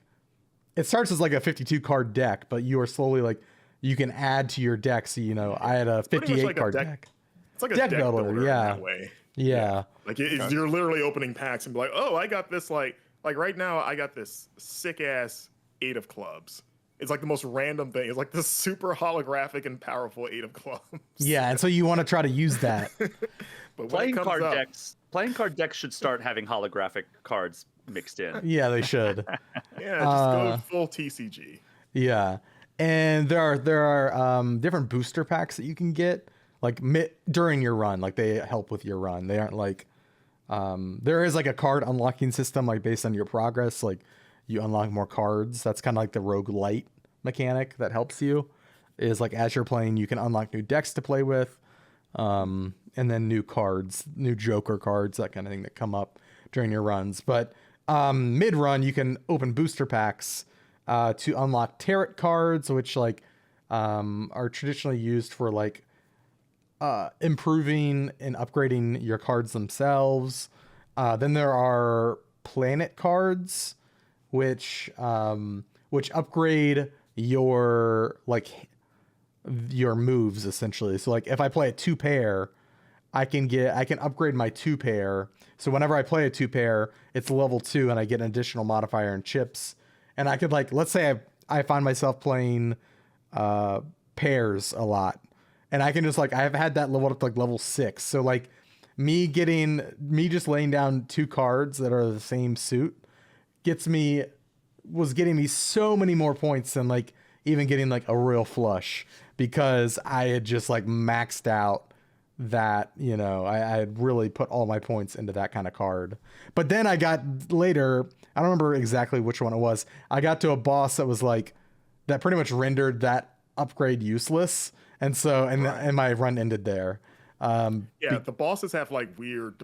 it starts as like a 52 card deck, but you are slowly like, you can add to your deck. So, I had a 58 like card deck. It's like a deck builder in that way. Yeah. Like you're literally opening packs and be like, oh, I got this like right now I got this sick ass 8 of clubs. It's like the most random thing. It's like the super holographic and powerful 8 of clubs. Yeah, and so you want to try to use that. But playing card decks should start having holographic cards mixed in. Yeah, they should. Yeah, just go full TCG. Yeah, and there are different booster packs that you can get like during your run. Like they help with your run. They aren't like there is like a card unlocking system like based on your progress. Like you unlock more cards. That's kind of like the roguelite mechanic that helps you. Is like as you're playing, you can unlock new decks to play with, and then new cards, new Joker cards, that kind of thing that come up during your runs. But mid run, you can open booster packs to unlock tarot cards, which like are traditionally used for like improving and upgrading your cards themselves. Then there are planet cards, which upgrade your your moves essentially. So like if I play a 2-pair, I can upgrade my 2-pair. So whenever I play a 2-pair, it's level 2 and I get an additional modifier and chips. And I could like, let's say I find myself playing pairs a lot, and I can just like, I've had that leveled up to like level 6. So like me just laying down 2 cards that are the same suit was getting me so many more points than like even getting like a royal flush, because I had just like maxed out that, I had really put all my points into that kind of card. But then I got later, I don't remember exactly which one it was, I got to a boss that was like, that pretty much rendered that upgrade useless. And so, and my run ended there. The bosses have like weird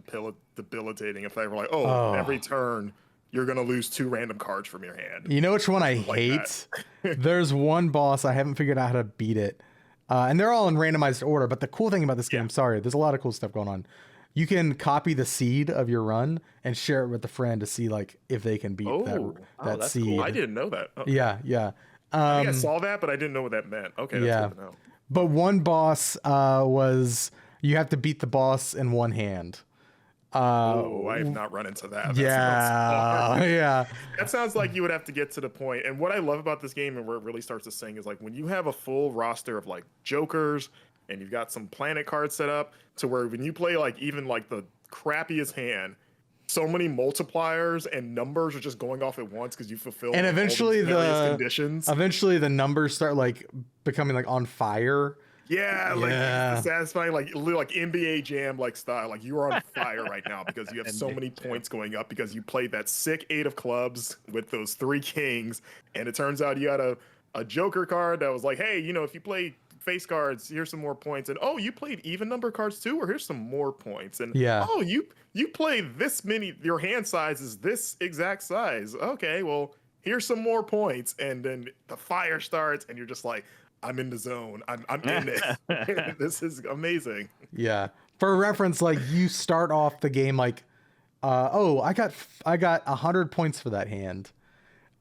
debilitating effect. Like, every turn you're gonna lose 2 random cards from your hand. You know which one I hate? There's one boss, I haven't figured out how to beat it. And they're all in randomized order. But the cool thing about this game, there's a lot of cool stuff going on. You can copy the seed of your run and share it with a friend to see like if they can beat that seed. Cool. I didn't know that. Okay. Yeah. I think I saw that, but I didn't know what that meant. Okay, that's good to know. But one boss was you have to beat the boss in one hand. I have not run into that. Yeah. That sounds like you would have to get to the point. And what I love about this game and where it really starts to sing is like when you have a full roster of like jokers and you've got some planet cards set up to where when you play like even like the crappiest hand, so many multipliers and numbers are just going off at once because you fulfill and eventually conditions. Eventually the numbers start like becoming like on fire. Yeah, like satisfying, like NBA Jam like style. Like you are on fire right now because you have so many points going up because you played that sick 8 of clubs with those 3 kings, and it turns out you had a Joker card that was like, hey, if you play face cards, here's some more points, and you played even number cards too, or here's some more points, and you play this many. Your hand size is this exact size. Okay, well here's some more points, and then the fire starts, and you're just like, I'm in the zone. I'm in it. This is amazing. Yeah. For reference, like you start off the game like, I got 100 points for that hand.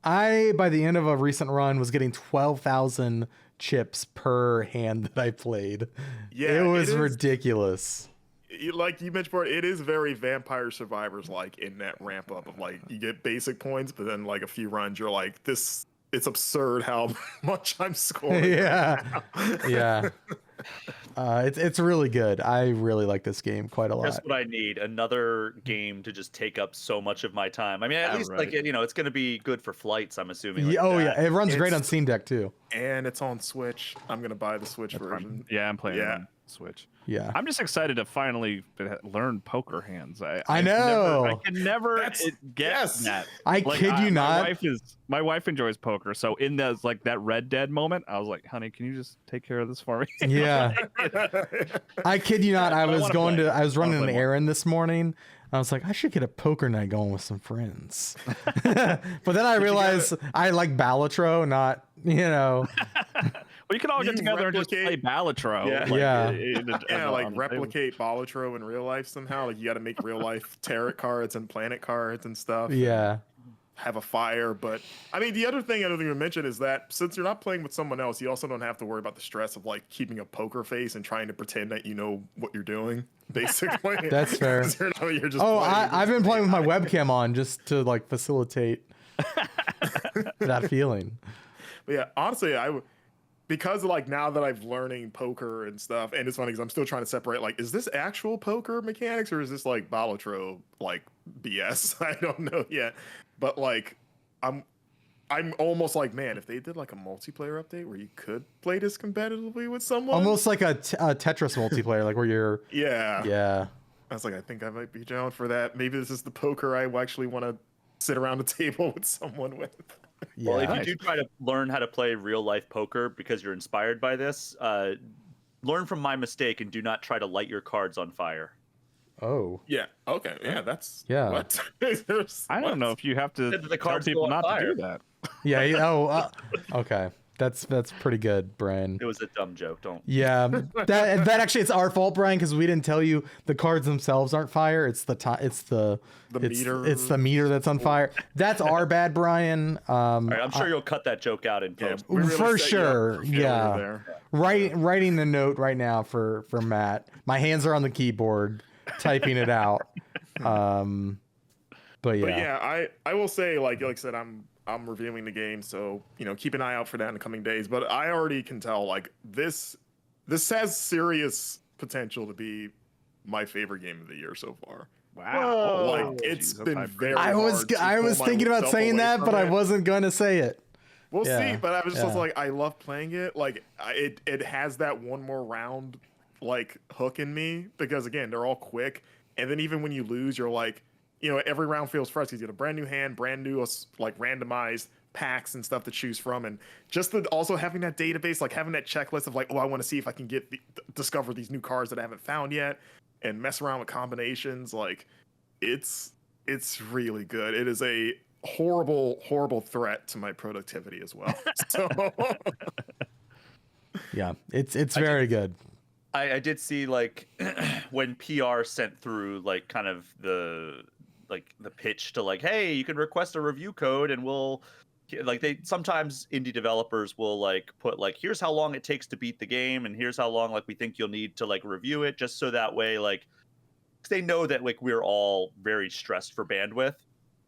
By the end of a recent run, was getting 12,000 chips per hand that I played. Yeah, it was ridiculous. Like you mentioned before, it is very Vampire Survivors like in that ramp up of like you get basic points, but then like a few runs, you're like this. It's absurd how much I'm scoring. Yeah. It's really good. I really like this game quite a lot. That's what I need. Another game to just take up so much of my time. I mean, at least like it's going to be good for flights, I'm assuming. Like it runs great on Steam Deck too. And it's on Switch. I'm going to buy the Switch version. Yeah, I'm playing it on Switch. Yeah, I'm just excited to finally learn poker hands. I know. I can never get that. I kid you not. My wife enjoys poker, so in the like that Red Dead moment, I was like, "Honey, can you just take care of this for me?" Yeah. I kid you not. I was running an errand this morning. I was like, I should get a poker night going with some friends. But then I realized I like Balatro, not. Well, you can all get together and just play Balatro. Yeah, replicate Balatro in real life somehow. Like you got to make real life tarot cards and planet cards and stuff. Yeah. Have a fire, but I mean, the other thing I don't even mention is that since you're not playing with someone else, you also don't have to worry about the stress of like keeping a poker face and trying to pretend that you know what you're doing. Basically, that's fair. You're just I've been playing with my webcam on just to like facilitate that feeling. But yeah, honestly, because like now that I've learning poker and stuff, and it's funny because I'm still trying to separate like, is this actual poker mechanics or is this like Balatro like BS? I don't know yet, but like I'm almost like, man, if they did like a multiplayer update where you could play this competitively with someone, almost like a Tetris multiplayer, like where you're yeah. I was like, I think I might be down for that. Maybe this is the poker I actually want to sit around a table with someone with. Yeah. Well, if you do try to learn how to play real life poker because you're inspired by this, learn from my mistake and do not try to light your cards on fire. Oh. Yeah. Okay. Yeah. That's Yeah. What? I don't know if you have to The tell cards go people on not to fire. do that. Yeah. Okay. That's pretty good, Brian. It was a dumb joke. Don't. Yeah, that actually it's our fault, Brian, because we didn't tell you the cards themselves aren't fire. It's the meter. It's the meter that's on fire. That's our bad, Brian. All right, I'm sure you'll cut that joke out in Yeah, post. we really For set you up sure, for failure yeah. there. Writing the note right now for Matt. My hands are on the keyboard, typing it out. But But yeah, yeah, I will say, like I said, I'm reviewing the game, so keep an eye out for that in the coming days. But I already can tell, like this has serious potential to be my favorite game of the year so far. Wow. Like it's Jeez, that's been high very. I was hard to I pull was thinking about myself saying away that, from but I it. wasn't gonna say it. We'll Yeah, see, but I was just yeah. like, I love playing it. Like it has that one more round like hook in me because again, they're all quick, and then even when you lose, you're like, every round feels fresh because you get a brand new hand, brand new like randomized packs and stuff to choose from, and just also having that database, like having that checklist of like, oh, I want to see if I can discover these new cards that I haven't found yet, and mess around with combinations. Like it's really good. It is a horrible threat to my productivity as well. So Yeah, it's very good. I did see like when PR sent through like kind of the pitch to like, hey, you can request a review code and we'll like sometimes indie developers will like put like, here's how long it takes to beat the game and here's how long like we think you'll need to like review it, just so that way like they know that like we're all very stressed for bandwidth.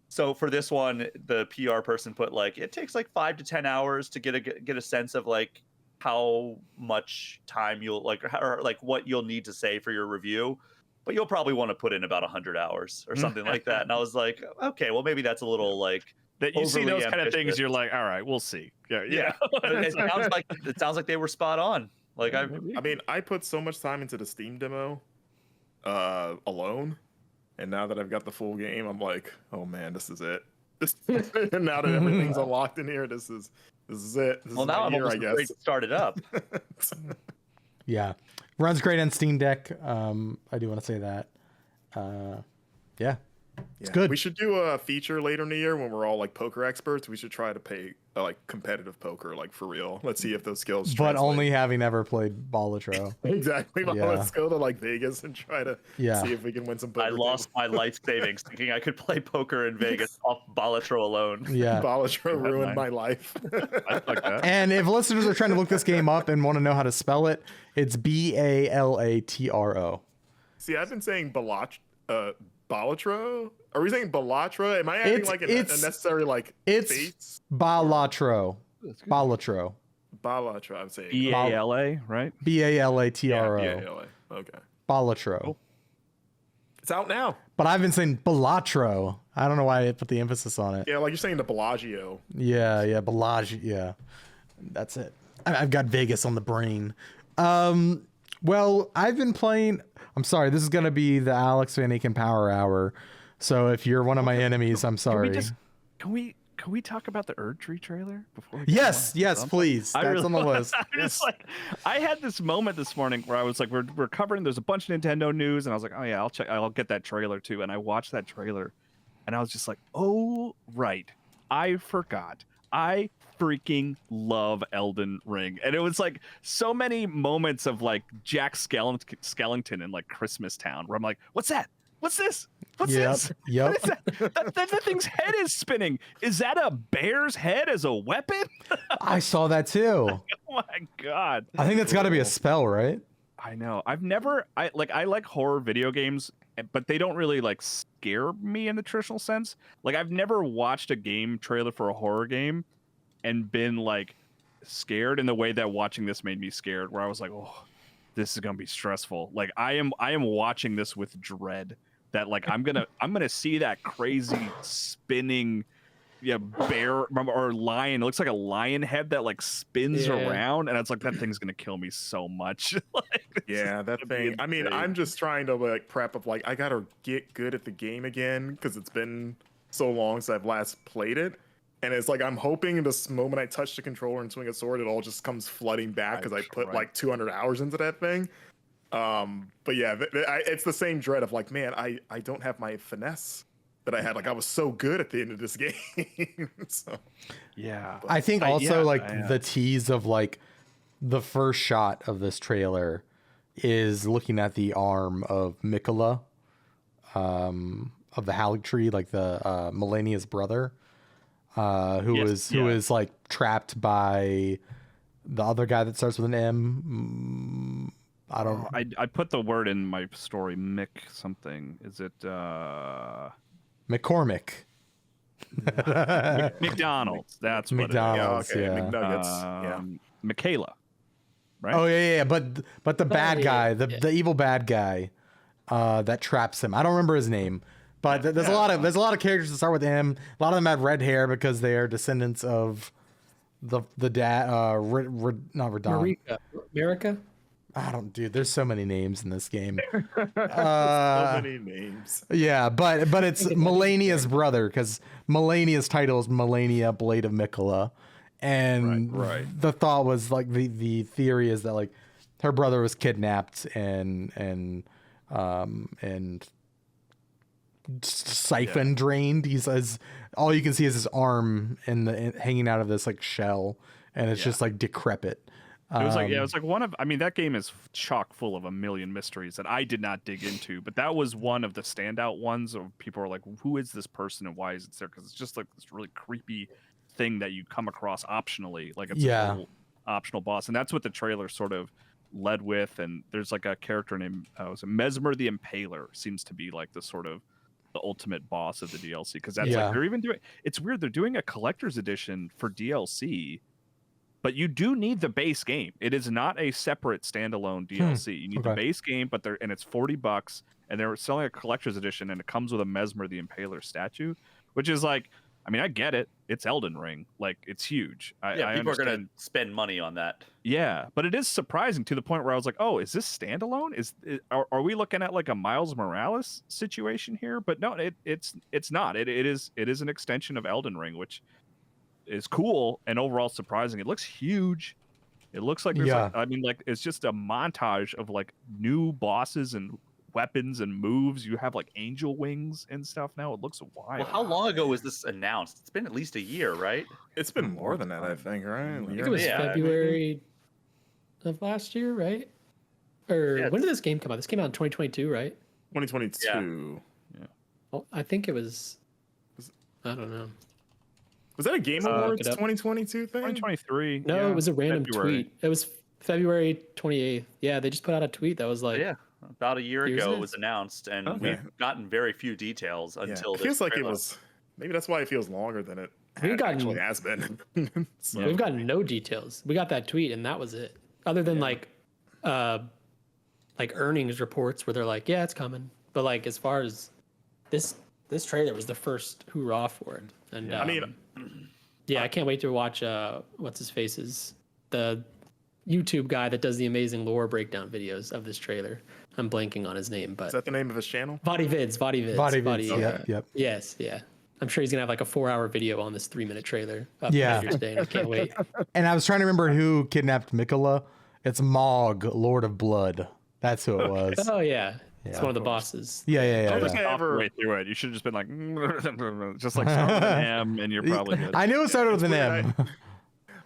So for this one, the PR person put like, it takes like 5 to 10 hours to get a sense of like how much time you'll like, or like what you'll need to say for your review, but you'll probably want to put in about 100 hours or something like that. And I was like, okay, well maybe that's a little like That you see overly those kind of things, ambitious. you're like, all right, we'll see. Yeah. it sounds like they were spot on. Like I mean, I put so much time into the Steam demo alone, and now that I've got the full game, I'm like, oh man, this is it. And now that everything's unlocked in here, this is it. This well is now my I'm year, almost I ready guess. to start it up. Yeah, runs great on Steam Deck. I do want to say that. Yeah, it's good. We should do a feature later in the year when we're all like poker experts. We should try to play like competitive poker, like for real. Let's see if those skills. But translate. only having never played Balatro. Exactly. Well, Yeah. let's go to like Vegas and try to Yeah. see if we can win some poker. I lost my life savings thinking I could play poker in Vegas off Balatro alone. Yeah. Balatro ruined mine. my life. I like that. And if listeners are trying to look this game up and want to know how to spell it, it's Balatro. See, I've been saying Balatro. Are we saying Balatro? Am I adding like an unnecessary like it's face? Balatro. Balatro. Balatro. I'm saying BALA, right? Balatro. Yeah, okay. Balatro. It's out now. But I've been saying Balatro. I don't know why I put the emphasis on it. Yeah, like you're saying the Bellagio. Yeah, Bellagio. Yeah, that's it. I've got Vegas on the brain. Well, I've been playing. I'm sorry. This is gonna be the Alex Van Aken Power Hour. So if you're one of my enemies, I'm sorry. Can we talk about the Erdtree trailer before? Yes, please. I That's really- on the list. I'm just like, I had this moment this morning where I was like, we're covering. There's a bunch of Nintendo news, and I was like, oh yeah, I'll get that trailer too. And I watched that trailer, and I was just like, oh right, I forgot. I freaking love Elden Ring, and it was like so many moments of like Jack Skellington in like Christmas Town, where I'm like, what's that? What's this? What's this? Yep. What is that? That thing's head is spinning. Is that a bear's head as a weapon? I saw that too. Oh my god! I think that's got to be a spell, right? I know. I like horror video games, but they don't really like scare me in the traditional sense. Like I've never watched a game trailer for a horror game and been like scared in the way that watching this made me scared, where I was like, oh, this is gonna be stressful. Like I am watching this with dread. That like I'm gonna see that crazy spinning bear or lion. It looks like a lion head that like spins around, and it's like that thing's gonna kill me so much. Like, Yeah, that thing. I mean, I'm just trying to like prep of like I gotta get good at the game again because it's been so long since I've last played it. And it's like I'm hoping this moment I touch the controller and swing a sword, it all just comes flooding back because I put like 200 hours into that thing. But yeah, it's the same dread of like, man, I don't have my finesse that I had. Like I was so good at the end of this game. So Yeah, I think also the tease of like the first shot of this trailer is looking at the arm of Mikola, of the Erdtree, like the Melania's brother, who is like trapped by the other guy that starts with an M. I don't. I put the word in my story. Mick something. Is it McCormick? McDonald's. That's what McDonald's. it is. Yeah. McNuggets. Yeah. Michaela. Right? Oh yeah. But the bad guy, the evil bad guy, that traps him. I don't remember his name, but there's a lot of characters that start with M. A lot of them have red hair because they are descendants of the dad. Not Radon. Marika. I don't, dude. There's so many names in this game. So many names. Yeah, but it's Melania's brother because Melania's title is Melania Blade of Mikola, and the thought was like the theory is that like her brother was kidnapped and siphon drained. He says all you can see is his arm hanging out of this like shell, and it's just like decrepit. It was like one of. I mean, that game is chock full of a million mysteries that I did not dig into, but that was one of the standout ones. Of people are like, "Who is this person and why is it there?" Because it's just like this really creepy thing that you come across optionally, like it's a cool optional boss, and that's what the trailer sort of led with. And there's like a character named was it Mesmer the Impaler seems to be like the sort of the ultimate boss of the DLC because that's like they're even doing. It's weird they're doing a collector's edition for DLC. But you do need the base game. It is not a separate standalone DLC. You need the base game, but and it's $40, and they're selling a collector's edition, and it comes with a Mesmer the Impaler statue, which is like, I mean, I get it. It's Elden Ring, like it's huge. I people are gonna spend money on that. Yeah, but it is surprising to the point where I was like, oh, is this standalone? Are we looking at like a Miles Morales situation here? But no, it's not. It is an extension of Elden Ring, which is cool and overall surprising. It looks huge. It looks like there's like, I mean, like it's just a montage of like new bosses and weapons and moves. You have like angel wings and stuff now. It looks wild. Well, how long ago was this announced? It's been at least a year, right? It's been more than that, I think, right? I think it was February of last year, right? Or when did this game come out? This came out in 2022, right? 2022. Yeah. Well, I think it was. I don't know. Was that a Game Awards 2022 thing? 2023. No, it was a random February. tweet. It was February 28th. Yeah, they just put out a tweet that was like, about a year ago it was announced, and we've gotten very few details until it feels like it was. Maybe that's why it feels longer than it actually has been. So. We've gotten no details. We got that tweet, and that was it. Other than like earnings reports where they're like, yeah, it's coming. But like as far as this trailer was the first hoorah for it. And I mean, I can't wait to watch what's his face's the YouTube guy that does the amazing lore breakdown videos of this trailer. I'm blanking on his name, but is that the name of his channel? VodiVids. Yep. Yes, yeah. I'm sure he's gonna have like a 4-hour video on this 3-minute trailer up later today, and I can't wait. And I was trying to remember who kidnapped Mikola. It's Mog, Lord of Blood. That's who it was. Oh yeah. It's one of the bosses. Yeah. I don't think I ever way through it. You should have just been like, just like start with an M, and you're probably good. I knew it started with an M.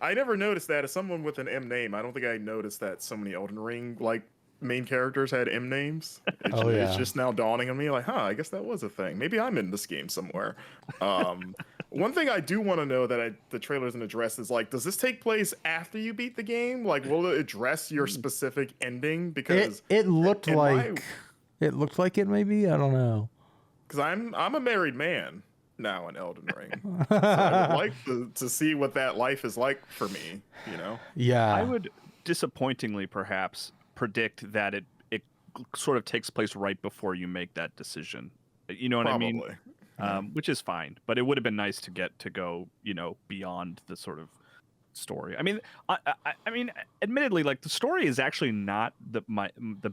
I never noticed that as someone with an M name. I don't think I noticed that so many Elden Ring like main characters had M names. It's just now dawning on me, like, I guess that was a thing. Maybe I'm in this game somewhere. One thing I do want to know that the trailer doesn't address is like, does this take place after you beat the game? Like, will it address your specific ending? Because it looked like. It looked like it, maybe. I don't know. Because I'm a married man now in Elden Ring. So I would like to see what that life is like for me. You know? Yeah. I would disappointingly perhaps predict that it sort of takes place right before you make that decision. You know what I mean? Yeah. Which is fine, but it would have been nice to get to go, beyond the sort of story. I mean, I mean, admittedly, like the story is actually not the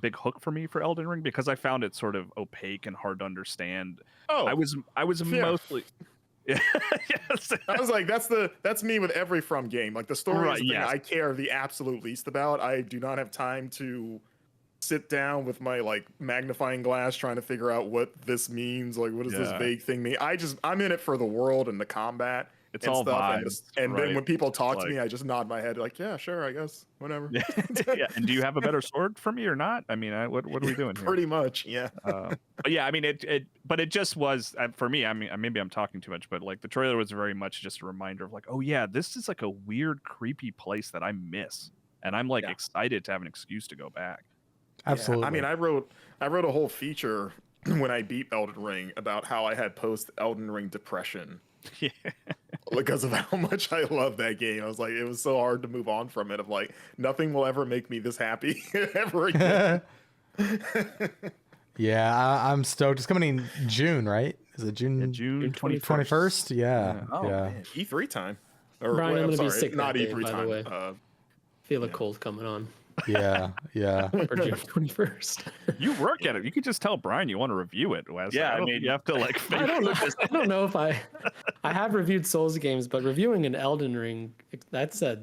big hook for me for Elden Ring, because I found it sort of opaque and hard to understand. Oh, I was yeah. mostly. Yes. I was like, that's me with every From game. Like the story Right, is the thing yes. I care the absolute least about. I do not have time to sit down with my like magnifying glass trying to figure out what this means. Like, what does this Yeah. vague thing mean? I'm in it for the world and the combat. It's and all stuff. vibes, And then right? when people talk Like- to me, I just nod my head like, yeah, sure, I guess, whatever. Yeah. Yeah. And do you have a better sword for me or not? I mean, what are we doing here? Pretty much, yeah. But yeah, I mean, but it just was for me. I mean, maybe I'm talking too much, but like the trailer was very much just a reminder of like, oh yeah, this is like a weird, creepy place that I miss, and I'm like Yeah. excited to have an excuse to go back. Absolutely. Yeah, I mean, I wrote a whole feature when I beat Elden Ring about how I had post Elden Ring depression Yeah. because of how much I love that game. I was like, it was so hard to move on from it. Of like, nothing will ever make me this happy ever again. Yeah, I'm stoked. It's coming in June, right? Is it June? Yeah, June 21st? Yeah. Oh, yeah. man, E3 time. Or, Brian, wait, I'm I'm gonna be sorry, sick not that day, E3 by the time. way. Feel a cold coming on. Yeah. Yeah. Or June 21st. You work at it. You could just tell Brian you want to review it, Wes. Yeah, I I don't mean, think you have to like. I don't know. I don't know if I have reviewed Souls games, but reviewing an Elden Ring, that's a.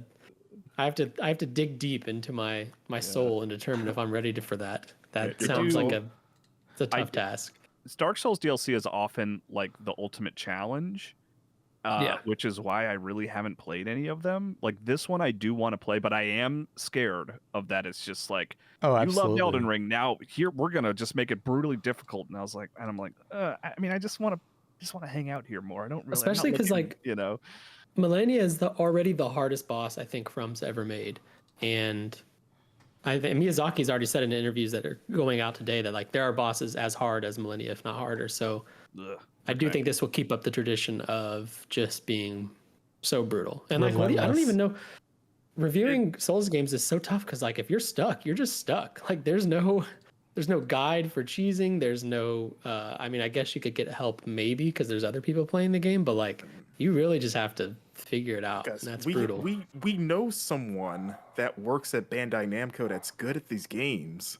I have to dig deep into my soul and determine if I'm ready for that. That Yeah, sounds do- like it's a tough task. Dark Souls DLC is often like the ultimate challenge. Yeah. Which is why I really haven't played any of them. Like this one, I do want to play, but I am scared of that. It's just like, Oh, you absolutely. loved Elden Ring. Now here we're gonna just make it brutally difficult. And I was like, and I'm like, I mean, I just want to hang out here more. I don't really, I'm not Especially 'cause, looking, like, you know, Millennia is already the hardest boss I think From's ever made, and Miyazaki's already said in interviews that are going out today that like there are bosses as hard as Millennia, if not harder. So ugh, I do okay. think this will keep up the tradition of just being so brutal. And like, I don't Relentless. even know. Reviewing Souls games is so tough because like if you're stuck, you're just stuck. Like there's no guide for cheesing. There's no. I mean, I guess you could get help maybe because there's other people playing the game, but like you really just have to figure it out. Guys, And that's we, brutal. we know someone that works at Bandai Namco that's good at these games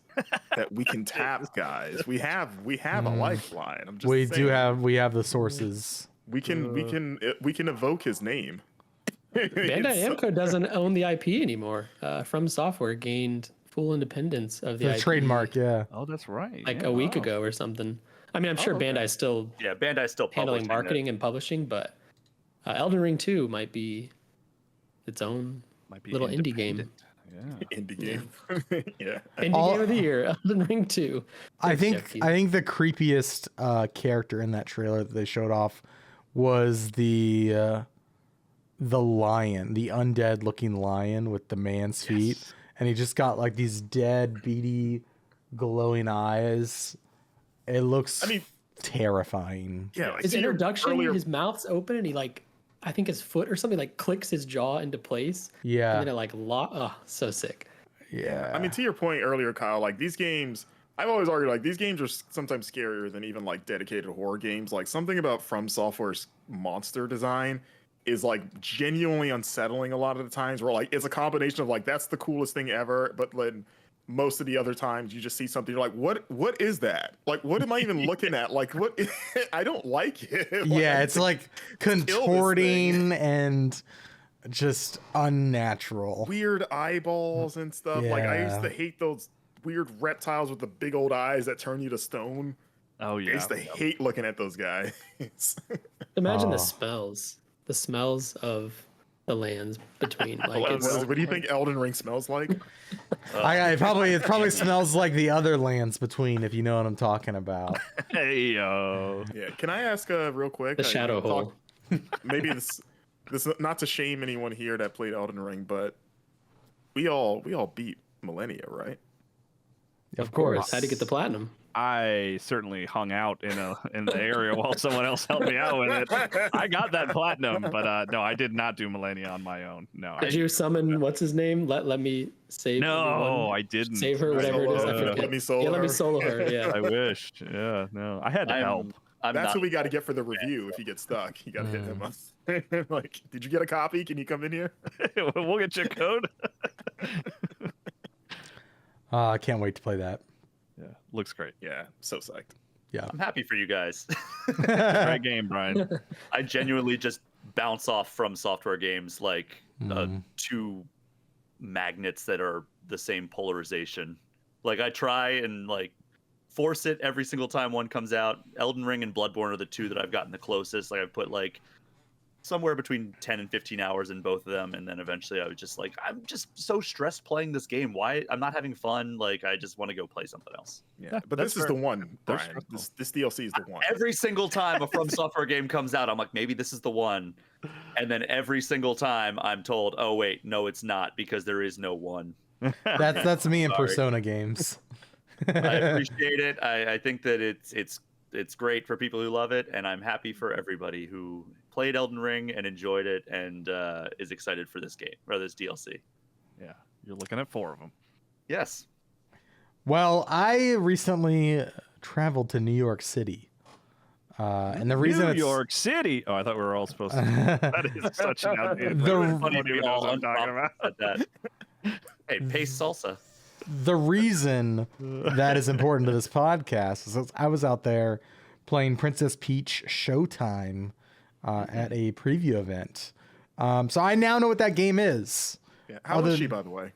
that we can tap, guys. We have a lifeline. I'm just We saying. we have the sources. We can evoke his name. Bandai It's- Namco doesn't own the IP anymore. From Software gained full independence of the The IP trademark, yeah. Oh, that's right. like yeah, a week wow. ago or something. I mean, I'm sure okay. Bandai's still Yeah, Bandai's still handling publishing marketing and publishing, but Elden Ring 2 might be its own Might be little indie game. independent. Yeah. Indie game. Yeah. indie All- game of the year. Elden Ring 2. I Thanks, think Jeff Keighley. I think the creepiest character in that trailer that they showed off was the lion, the undead looking lion with the man's feet, and he just got like these dead, beady, glowing eyes. It looks I mean, terrifying. yeah. Like His to your introduction, earlier- his mouth's open and he like, I think his foot or something like clicks his jaw into place. Yeah, And then it like so sick. yeah. I mean, to your point earlier, Kyle, like these games, I've always argued like these games are sometimes scarier than even like dedicated horror games. Like something about From Software's monster design is like genuinely unsettling a lot of the times where like it's a combination of like that's the coolest thing ever, but then most of the other times you just see something you're like, what is that? Like what am I even looking at? Like what I don't like it. Yeah, it's like contorting and just unnatural. weird eyeballs and stuff. Like I used Yeah. to hate those weird reptiles with the big old eyes that turn you to stone. Oh I yeah. used to hate looking at those guys. Imagine Oh. the smells of the lands between. Like What do you think Elden Ring smells like? It probably smells like the other lands between, if you know what I'm talking about. Hey yo. Yeah. Can I ask real quick? the shadow hole. Maybe this not to shame anyone here that played Elden Ring, but we all beat Millennia, right? Of course. Had to get the platinum. I certainly hung out in the area while someone else helped me out with it. I got that platinum, but no, I did not do Millennia on my own. No, Did you summon what's his name? Let me save. no, everyone. I didn't. Save her, whatever it is. I Solo- forget. let me solo Yeah, let me her. solo her. Yeah. I wished. Yeah, no, I had help. That's what we got to get for the review. If you get stuck, you got to hit him up. Like, did you get a copy? Can you come in here? We'll get you a code. I can't wait to play that. Yeah, looks great. Yeah, so psyched. Yeah. I'm happy for you guys. Great game, Brian. I genuinely just bounce off from software games like two magnets that are the same polarization. Like I try and like force it every single time one comes out. Elden Ring and Bloodborne are the two that I've gotten the closest. Like I've put like somewhere between 10 and 15 hours in both of them, and then eventually I was just like, I'm just so stressed playing this game. Why? I'm not having fun. Like I just want to go play something else. Yeah, but this is the one, Brian. This DLC is the one. Every single time a From Software game comes out, I'm like, maybe this is the one. And then every single time I'm told, oh wait, no, it's not, because there is no one. That's me in Sorry. Persona games. I appreciate it. I think that it's great for people who love it, and I'm happy for everybody who played Elden Ring and enjoyed it and is excited for this game or this DLC. Yeah, you're looking at 4 of them. Yes. Well, I recently traveled to New York City. And the reason New it's... York City. Oh, I thought we were all supposed to. That is such an outdated. Funny we all I'm talking about. at that. Hey, pace salsa. The reason that is important to this podcast is I was out there playing Princess Peach Showtime at a preview event. So I now know what that game is. Yeah. How is she, by the way?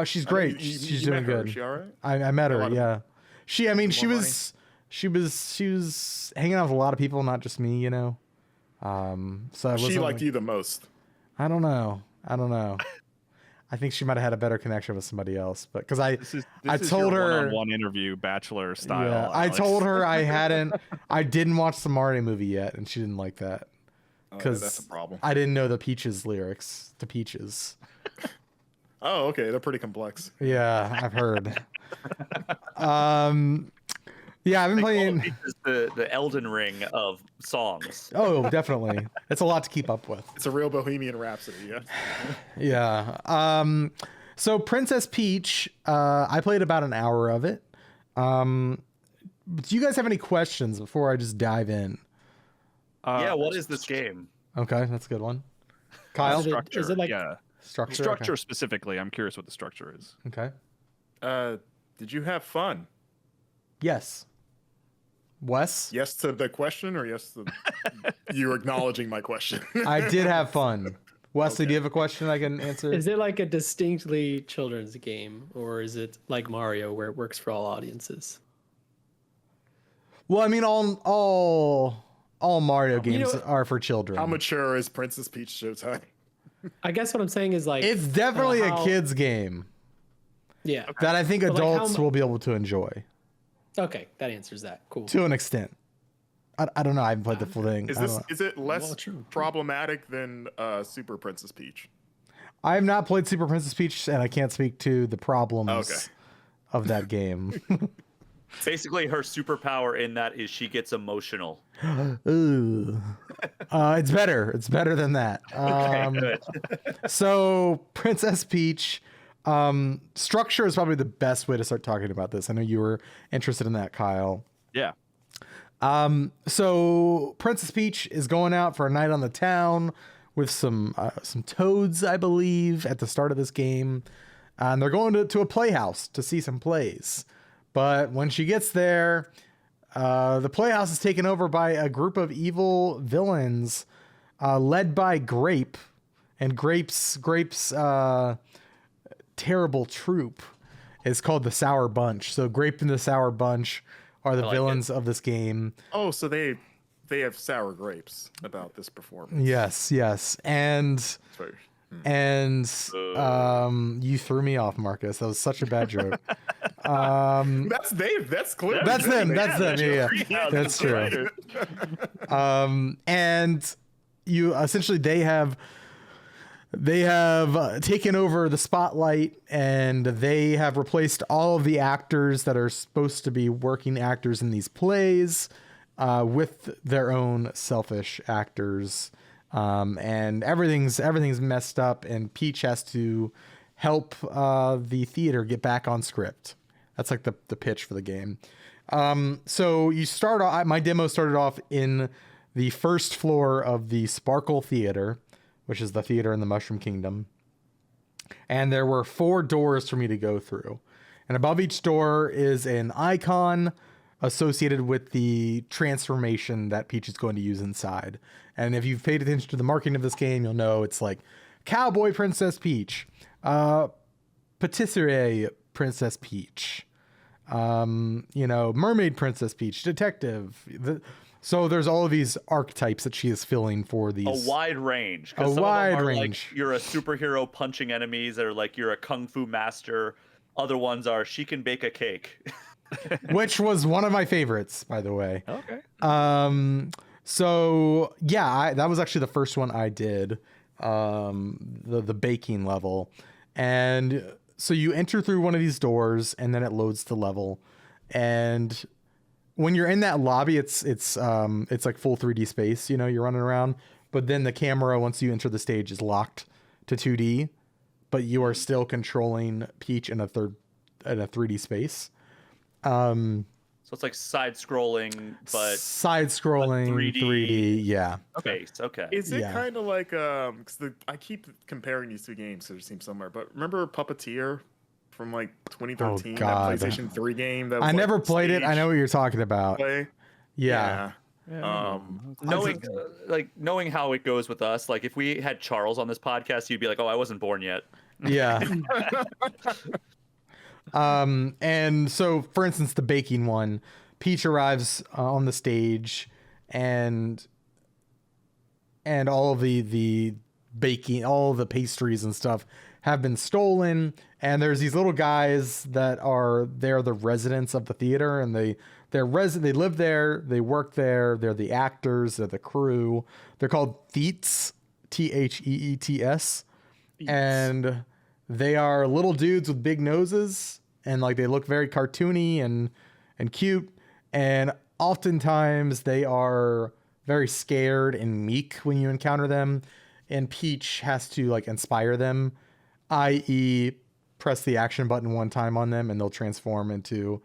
She's great. She's doing good. Is she all right? I met her. Yeah. She was hanging out with a lot of people, not just me, you know. So she liked you the most. I don't know. I think she might have had a better connection with somebody else, but because I told your her one-on-one interview, bachelor style. Yeah, I Alex. told her I didn't watch the Mario movie yet, and she didn't like that because that's a problem. I didn't know the Peaches lyrics to Peaches. Oh, okay, they're pretty complex. Yeah, I've heard. Yeah, I've been playing the Elden Ring of songs. Oh, definitely. It's a lot to keep up with. It's a real Bohemian Rhapsody, yeah. Yeah. So Princess Peach, I played about an hour of it. Do you guys have any questions before I just dive in? Yeah, what is this game? Okay, that's a good one. Kyle? Structure. Is it like Structure? Structure Okay. specifically? I'm curious what the structure is. Okay. Did you have fun? Yes. Wes? Yes to the question, or yes to you acknowledging my question? I did have fun. Wesley, do you have a question I can answer? Is it like a distinctly children's game, or is it like Mario where it works for all audiences? Well, I mean, all Mario games are for children. How mature is Princess Peach Showtime? I guess what I'm saying is like It's definitely a how- kid's game Yeah. that I think But, like, how adults will be able to enjoy Okay, that answers that. Cool. to an extent. I don't know. I haven't played the full thing. Is I don't this know. is it less Well, true. problematic than Super Princess Peach? I have not played Super Princess Peach, and I can't speak to the problems of that game. Basically, her superpower in that is she gets emotional. Ooh. It's better. It's better than that. So Princess Peach, structure is probably the best way to start talking about this. I know you were interested in that, Kyle. Yeah. So Princess Peach is going out for a night on the town with some toads, I believe, at the start of this game. And they're going to a playhouse to see some plays. But when she gets there, the playhouse is taken over by a group of evil villains led by Grape. And Grape's terrible troop is called the Sour Bunch. So Grape and the Sour Bunch are the villains of this game. Oh, so they have sour grapes about this performance. Yes. And Sorry. you threw me off, Marcus. That was such a bad joke. That's Dave. That's clear. That's them. That's them. Yeah. Yeah, That's true. And you essentially they have taken over the spotlight, and they have replaced all of the actors that are supposed to be working actors in these plays with their own selfish actors. And everything's messed up, and Peach has to help the theater get back on script. That's like the pitch for the game. So you start off, my demo started off in the first floor of the Sparkle Theater, which is the theater in the Mushroom Kingdom. And there were 4 doors for me to go through. And above each door is an icon associated with the transformation that Peach is going to use inside. And if you've paid attention to the marketing of this game, you'll know it's like Cowboy Princess Peach, Patisserie Princess Peach, Mermaid Princess Peach, Detective. So there's all of these archetypes that she is filling for these. A wide range. 'Cause A some wide of them are range. Like you're a superhero punching enemies, or like you're a kung fu master. Other ones are she can bake a cake. Which was one of my favorites, by the way. Okay. So yeah, that was actually the first one I did, the baking level. And so you enter through one of these doors and then it loads the level. And when you're in that lobby, it's like full 3D space, you're running around, but then the camera, once you enter the stage, is locked to 2D, but you are still controlling Peach in a 3D space. So it's like side-scrolling, but 3D, yeah. space. Okay. Is it Yeah. kind of like because I keep comparing these 2 games, so it seems somewhere. But remember Puppeteer from like 2013, that God. PlayStation 3 game? That was I like never played it. I stage know what you're talking about. play? Yeah. Knowing how it goes with us, like if we had Charles on this podcast, you'd be like, "Oh, I wasn't born yet." Yeah. And so, for instance, the baking one, Peach arrives on the stage, and all of the baking, all the pastries and stuff have been stolen. And there's these little guys that they're the residents of the theater, and they live there, they work there, they're the actors, they're the crew. They're called Theets, Theets, and they are little dudes with big noses, and like they look very cartoony and cute, and oftentimes they are very scared and meek when you encounter them, and Peach has to like inspire them, i.e. press the action button one time on them and they'll transform into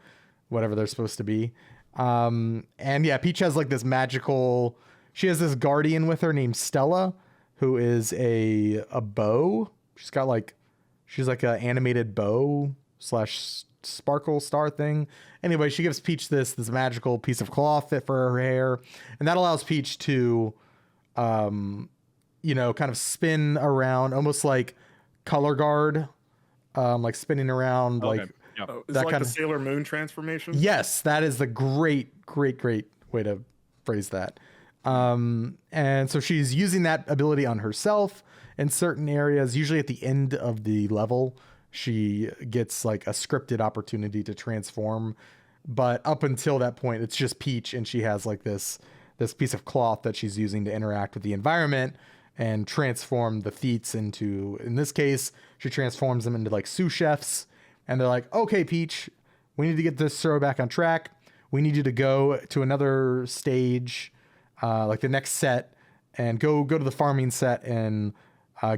whatever they're supposed to be. And yeah, Peach has like this she has this guardian with her named Stella, who is a bow. She's like an animated bow / sparkle star thing. Anyway, she gives Peach this magical piece of cloth fit for her hair, and that allows Peach to kind of spin around, almost like color guard, like spinning around. Okay. Like Yep. Oh, is that it like kind the of Sailor Moon transformation? Yes, that is the great way to phrase that. And so she's using that ability on herself in certain areas. Usually at the end of the level, she gets like a scripted opportunity to transform. But up until that point, it's just Peach, and she has like this piece of cloth that she's using to interact with the environment and transform the Theets into, in this case, she transforms them into like sous chefs. And they're like, "Okay, Peach, we need to get this show back on track. We need you to go to another stage, like the next set, and go to the farming set and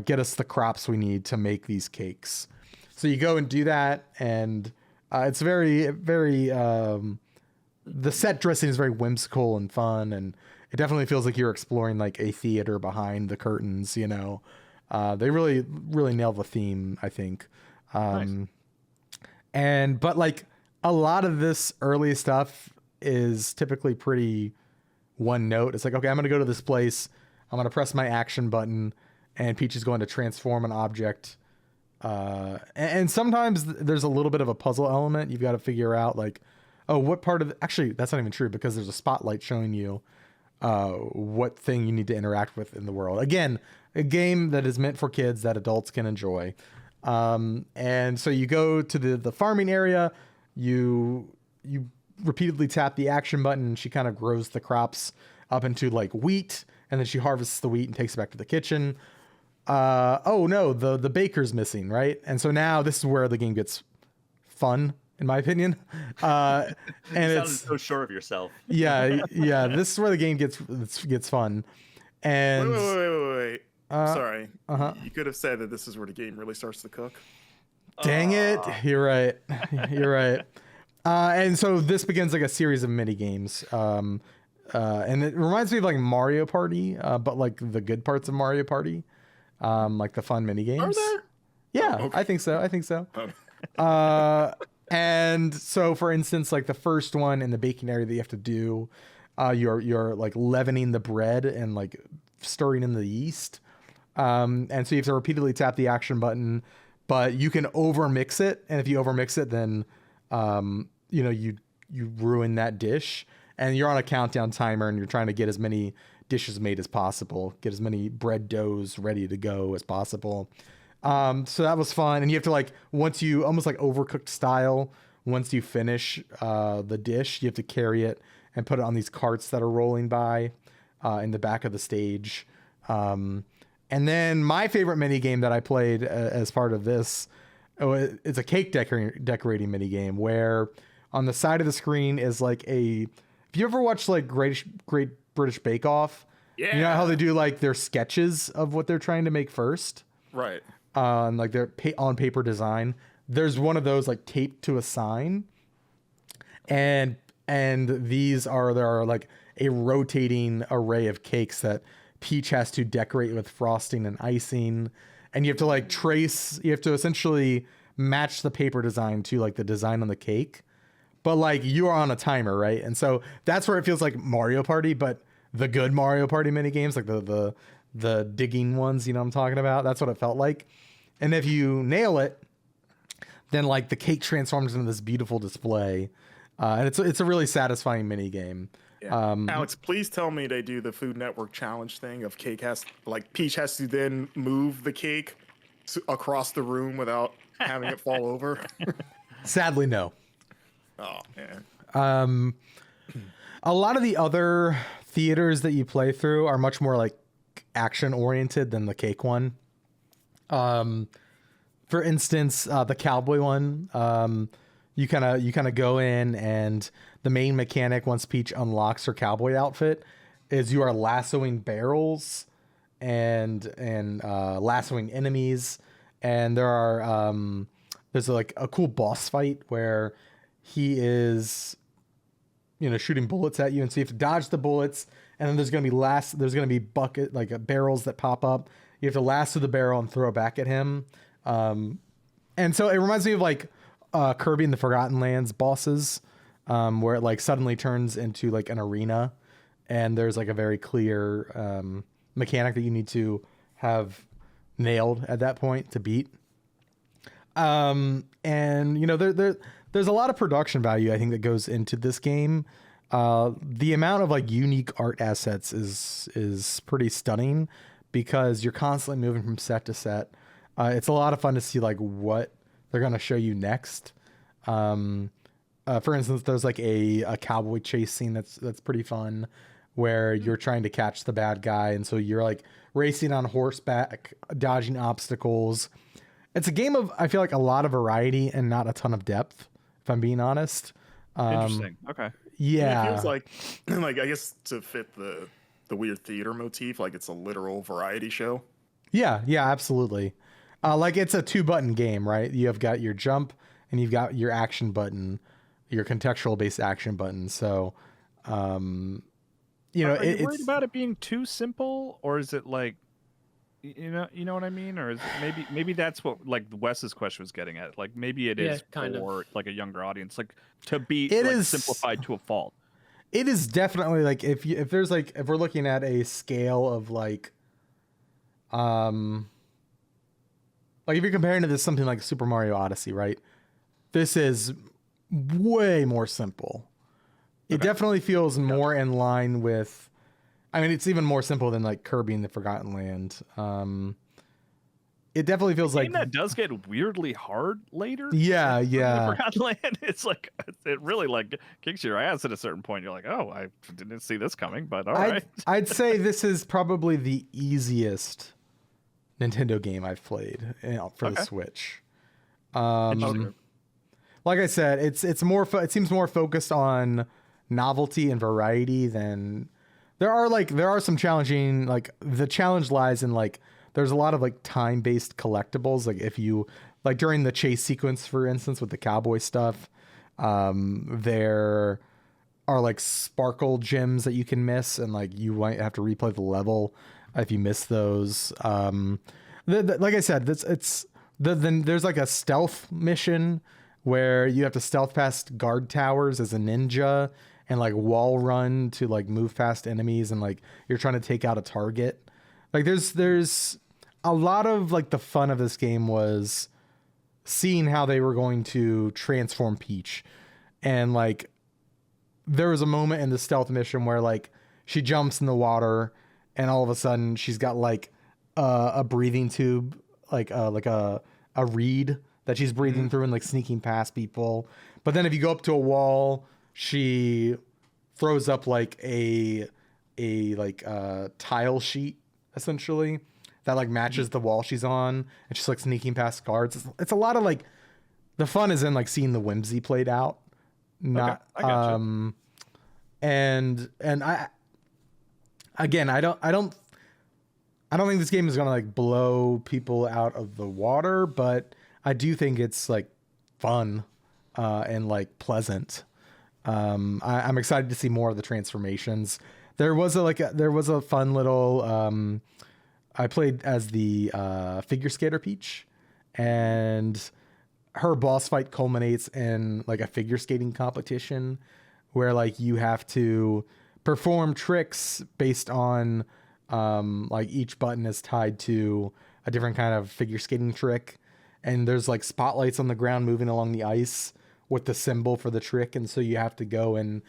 get us the crops we need to make these cakes." So you go and do that, and it's very, very. The set dressing is very whimsical and fun, and it definitely feels like you're exploring like a theater behind the curtains. They really, really nail the theme, I think. Nice. But like a lot of this early stuff is typically pretty one note. It's like, okay, I'm going to go to this place. I'm going to press my action button, and Peach is going to transform an object. And sometimes there's a little bit of a puzzle element. You've got to figure out like, oh, what part of actually, that's not even true, because there's a spotlight showing you what thing you need to interact with in the world. Again, a game that is meant for kids that adults can enjoy. And so you go to the farming area, you repeatedly tap the action button, and she kind of grows the crops up into like wheat, and then she harvests the wheat and takes it back to the kitchen. Oh no, the baker's missing, right? And so now this is where the game gets fun, in my opinion. And it's so sure of yourself. yeah, this is where the game gets fun. And Wait. Sorry. Uh-huh. You could have said that this is where the game really starts to cook. Dang it. You're right. You're right. And so this begins like a series of mini games. And it reminds me of like Mario Party, but like the good parts of Mario Party, like the fun mini games. Are there? Yeah, Oh, okay. I think so. I think so. Oh. And so, for instance, like the first one in the baking area that you have to do, you're like leavening the bread and like stirring in the yeast. And so you have to repeatedly tap the action button, but you can overmix it. And if you overmix it, then you ruin that dish. And you're on a countdown timer, and you're trying to get as many dishes made as possible, get as many bread doughs ready to go as possible. So that was fun. And you have to like, once you almost like overcooked style, once you finish the dish, you have to carry it and put it on these carts that are rolling by in the back of the stage. And then my favorite mini game that I played as part of this, it's a cake decorating mini game where on the side of the screen is like if you ever watched like Great British Bake Off, Yeah. you know how they do like their sketches of what they're trying to make first? Right. Like their on paper design. There's one of those like taped to a sign, and there are like a rotating array of cakes that Peach has to decorate with frosting and icing, and you have to like you have to essentially match the paper design to like the design on the cake, but like you are on a timer, right? And so that's where it feels like Mario Party, but the good Mario Party mini games, like the digging ones, you know what I'm talking about? That's what it felt like. And if you nail it, then like the cake transforms into this beautiful display. And it's a really satisfying mini game. Yeah. Alex, please tell me they do the Food Network challenge thing of Peach has to then move the cake across the room without having it fall over. Sadly, no. Oh, man. A lot of the other theaters that you play through are much more like action oriented than the cake one. For instance, the cowboy one, you kind of go in, and the main mechanic once Peach unlocks her cowboy outfit is you are lassoing barrels and lassoing enemies, and there's like a cool boss fight where he is shooting bullets at you, and so you have to dodge the bullets, and then there's gonna be barrels that pop up. You have to lasso the barrel and throw it back at him. And so it reminds me of like Kirby and the Forgotten Lands bosses, where it like suddenly turns into like an arena, and there's like a very clear mechanic that you need to have nailed at that point to beat. And there's a lot of production value I think that goes into this game. The amount of like unique art assets is pretty stunning because you're constantly moving from set to set. It's a lot of fun to see like what they're going to show you next. For instance, there's like a cowboy chase scene that's pretty fun where you're trying to catch the bad guy. And so you're like racing on horseback, dodging obstacles. It's a game of, I feel like, a lot of variety and not a ton of depth, if I'm being honest. Interesting. Okay. Yeah. It feels like I guess to fit the weird theater motif, like it's a literal variety show. Yeah, absolutely. Like it's a 2-button game, right? You have got your jump and you've got your action button, your contextual based action button. So, Are you worried about it being too simple, or is it like, you know what I mean? Or is it maybe that's what like Wes's question was getting at. Like maybe it is for like a younger audience, like to be simplified to a fault. It is definitely like if we're looking at a scale of like if you're comparing to this something like Super Mario Odyssey, right? This is way more simple. It definitely feels more in line with, I mean, it's even more simple than like Kirby and the Forgotten Land. It definitely feels like that does get weirdly hard later. Yeah. The Forgotten Land, it's like it really like kicks your ass at a certain point. You're like, oh, I didn't see this coming, but all right. I'd say this is probably the easiest Nintendo game I've played for the Switch. Like I said, it's more. It seems more focused on novelty and variety than there are some challenging. Like the challenge lies in like there's a lot of like time based collectibles. Like if you like during the chase sequence, for instance, with the cowboy stuff, There are like sparkle gems that you can miss, and like you might have to replay the level if you miss those. Like I said, then there's like a stealth mission where you have to stealth past guard towers as a ninja and like wall run to like move past enemies, and like you're trying to take out a target. Like there's a lot of like the fun of this game was seeing how they were going to transform Peach. And like there was a moment in the stealth mission where like she jumps in the water and all of a sudden she's got like a breathing tube, like a reed that she's breathing through and like sneaking past people. But then if you go up to a wall, she throws up like a tile sheet essentially that like matches the wall she's on, and she's like sneaking past guards. It's a lot of like, the fun is in like seeing the whimsy played out. Not okay, I gotcha. And I don't think this game is gonna like blow people out of the water, but I do think it's like fun and like pleasant. I'm excited to see more of the transformations. There was a fun little I played as the figure skater Peach, and her boss fight culminates in like a figure skating competition where like you have to perform tricks based on like each button is tied to a different kind of figure skating trick, and there's like spotlights on the ground moving along the ice with the symbol for the trick, and so you have to go and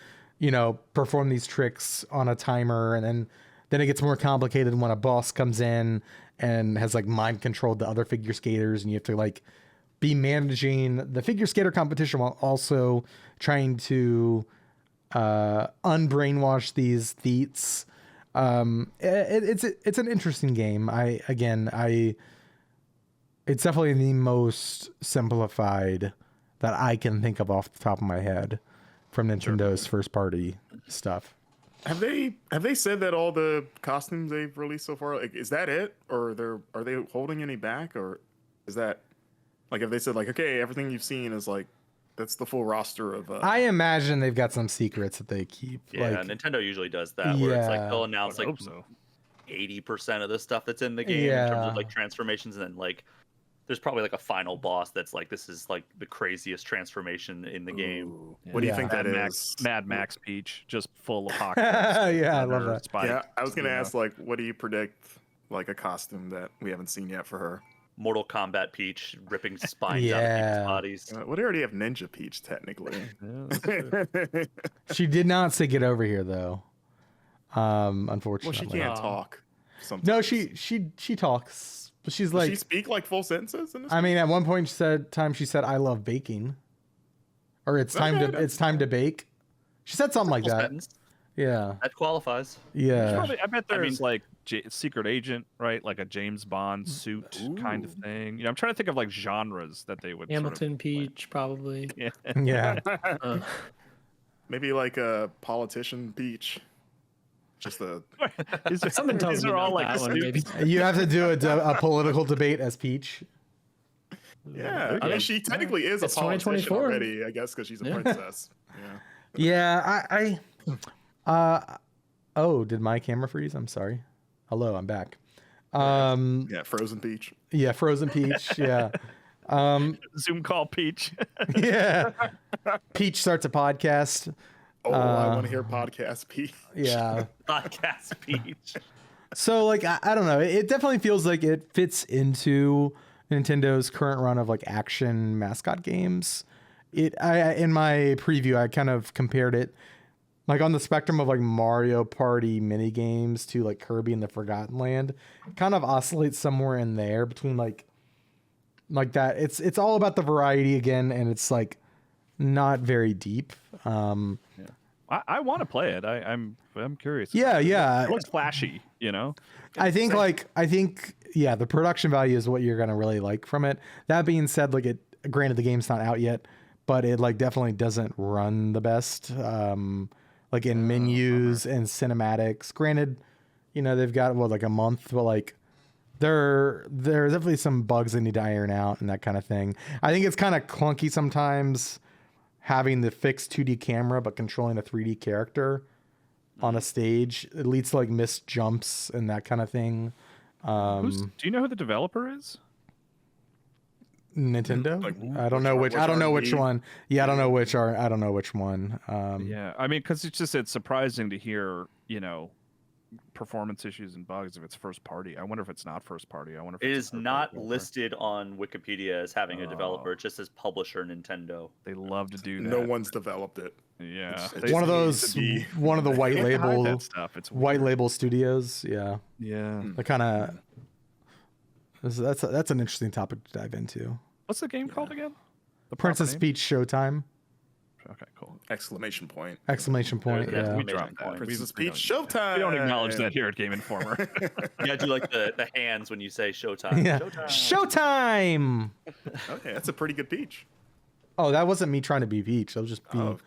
perform these tricks on a timer, and then it gets more complicated when a boss comes in and has like mind controlled the other figure skaters, and you have to like be managing the figure skater competition while also trying to unbrainwash these theats. It's an interesting game. It's definitely the most simplified that I can think of off the top of my head from Nintendo's first party stuff. Have they said that all the costumes they've released so far, like, is that it, or are they holding any back, or is that like, have they said like, okay, everything you've seen is like, that's the full roster of I imagine they've got some secrets that they keep. Yeah, like, Nintendo usually does that, where it's like they'll announce like so. 80% of the stuff that's in the game in terms of like transformations, and then like there's probably like a final boss that's like, this is like the craziest transformation in the game. What do you think that is? Mad Max Peach, just full of hawk. Yeah, I love that. Spikes. Yeah, I was gonna ask like, what do you predict like a costume that we haven't seen yet for her? Mortal Kombat Peach ripping spines out of people's bodies. Well, they already have Ninja Peach technically. She did not say get over here though. Unfortunately. Well, she can't talk. Sometimes. No, she talks. But she's like, does she speak like full sentences in this? I mean, at one point she said I love baking, or it's time to bake. She said something like that. Sentence. Yeah, That qualifies. yeah. I bet there's like secret agent, right? Like a James Bond suit kind of thing. I'm trying to think of like genres that they would. Hamilton Peach, probably. Yeah. Yeah. Maybe like a politician Peach. Just a Something tells these me are all not like that one, maybe. You have to do a political debate as Peach. yeah. I mean, she technically is a It's politician 2024. already, I guess, because she's a princess. Yeah. Yeah, oh, did my camera freeze? I'm sorry. Hello, I'm back. Yeah, Frozen Peach. Yeah, Frozen Peach. Yeah. Zoom call Peach. Yeah. Peach starts a podcast. Oh, I want to hear podcast Peach. Yeah. Podcast Peach. So like I don't know. It definitely feels like it fits into Nintendo's current run of like action mascot games. I in my preview I kind of compared it like on the spectrum of like Mario Party mini games to like Kirby and the Forgotten Land. It kind of oscillates somewhere in there between like that. It's all about the variety again, and it's like not very deep. I want to play it. I'm curious. Yeah. It looks flashy, I think the production value is what you're gonna really like from it. That being said, like granted the game's not out yet, but it like definitely doesn't run the best. Like in menus and cinematics. Granted, they've got like a month, but like there are definitely some bugs they need to iron out and that kind of thing. I think it's kind of clunky sometimes having the fixed 2D camera but controlling a 3D character on a stage. It leads to like missed jumps and that kind of thing. Do you know who the developer is? Nintendo? Like, I don't know which. I don't know which RD? one. Yeah, I don't know which are. I don't know which one. Yeah, I mean, because it's surprising to hear, performance issues and bugs if it's first party. I wonder if it's not first party. I wonder if It it's is not listed on Wikipedia as having a developer. It just says publisher Nintendo. They love to do that. No one's developed it. Yeah, It's one of just those. needs to be- One of the white They have to hide label. that stuff. It's White weird. label studios. Yeah, Yeah. the kind of. That's an interesting topic to dive into. What's the game called again? The Princess proper name? Peach Showtime! Okay, cool. Exclamation point. Exclamation point! There's Yeah. We Amazing dropped that. point. Princess we Peach don't- Showtime. We don't acknowledge that here at Game Informer. You gotta do like the hands when you say Showtime. Yeah. Showtime. Showtime! Okay, that's a pretty good peach. Oh, that wasn't me trying to be Peach. That was just being. Oh.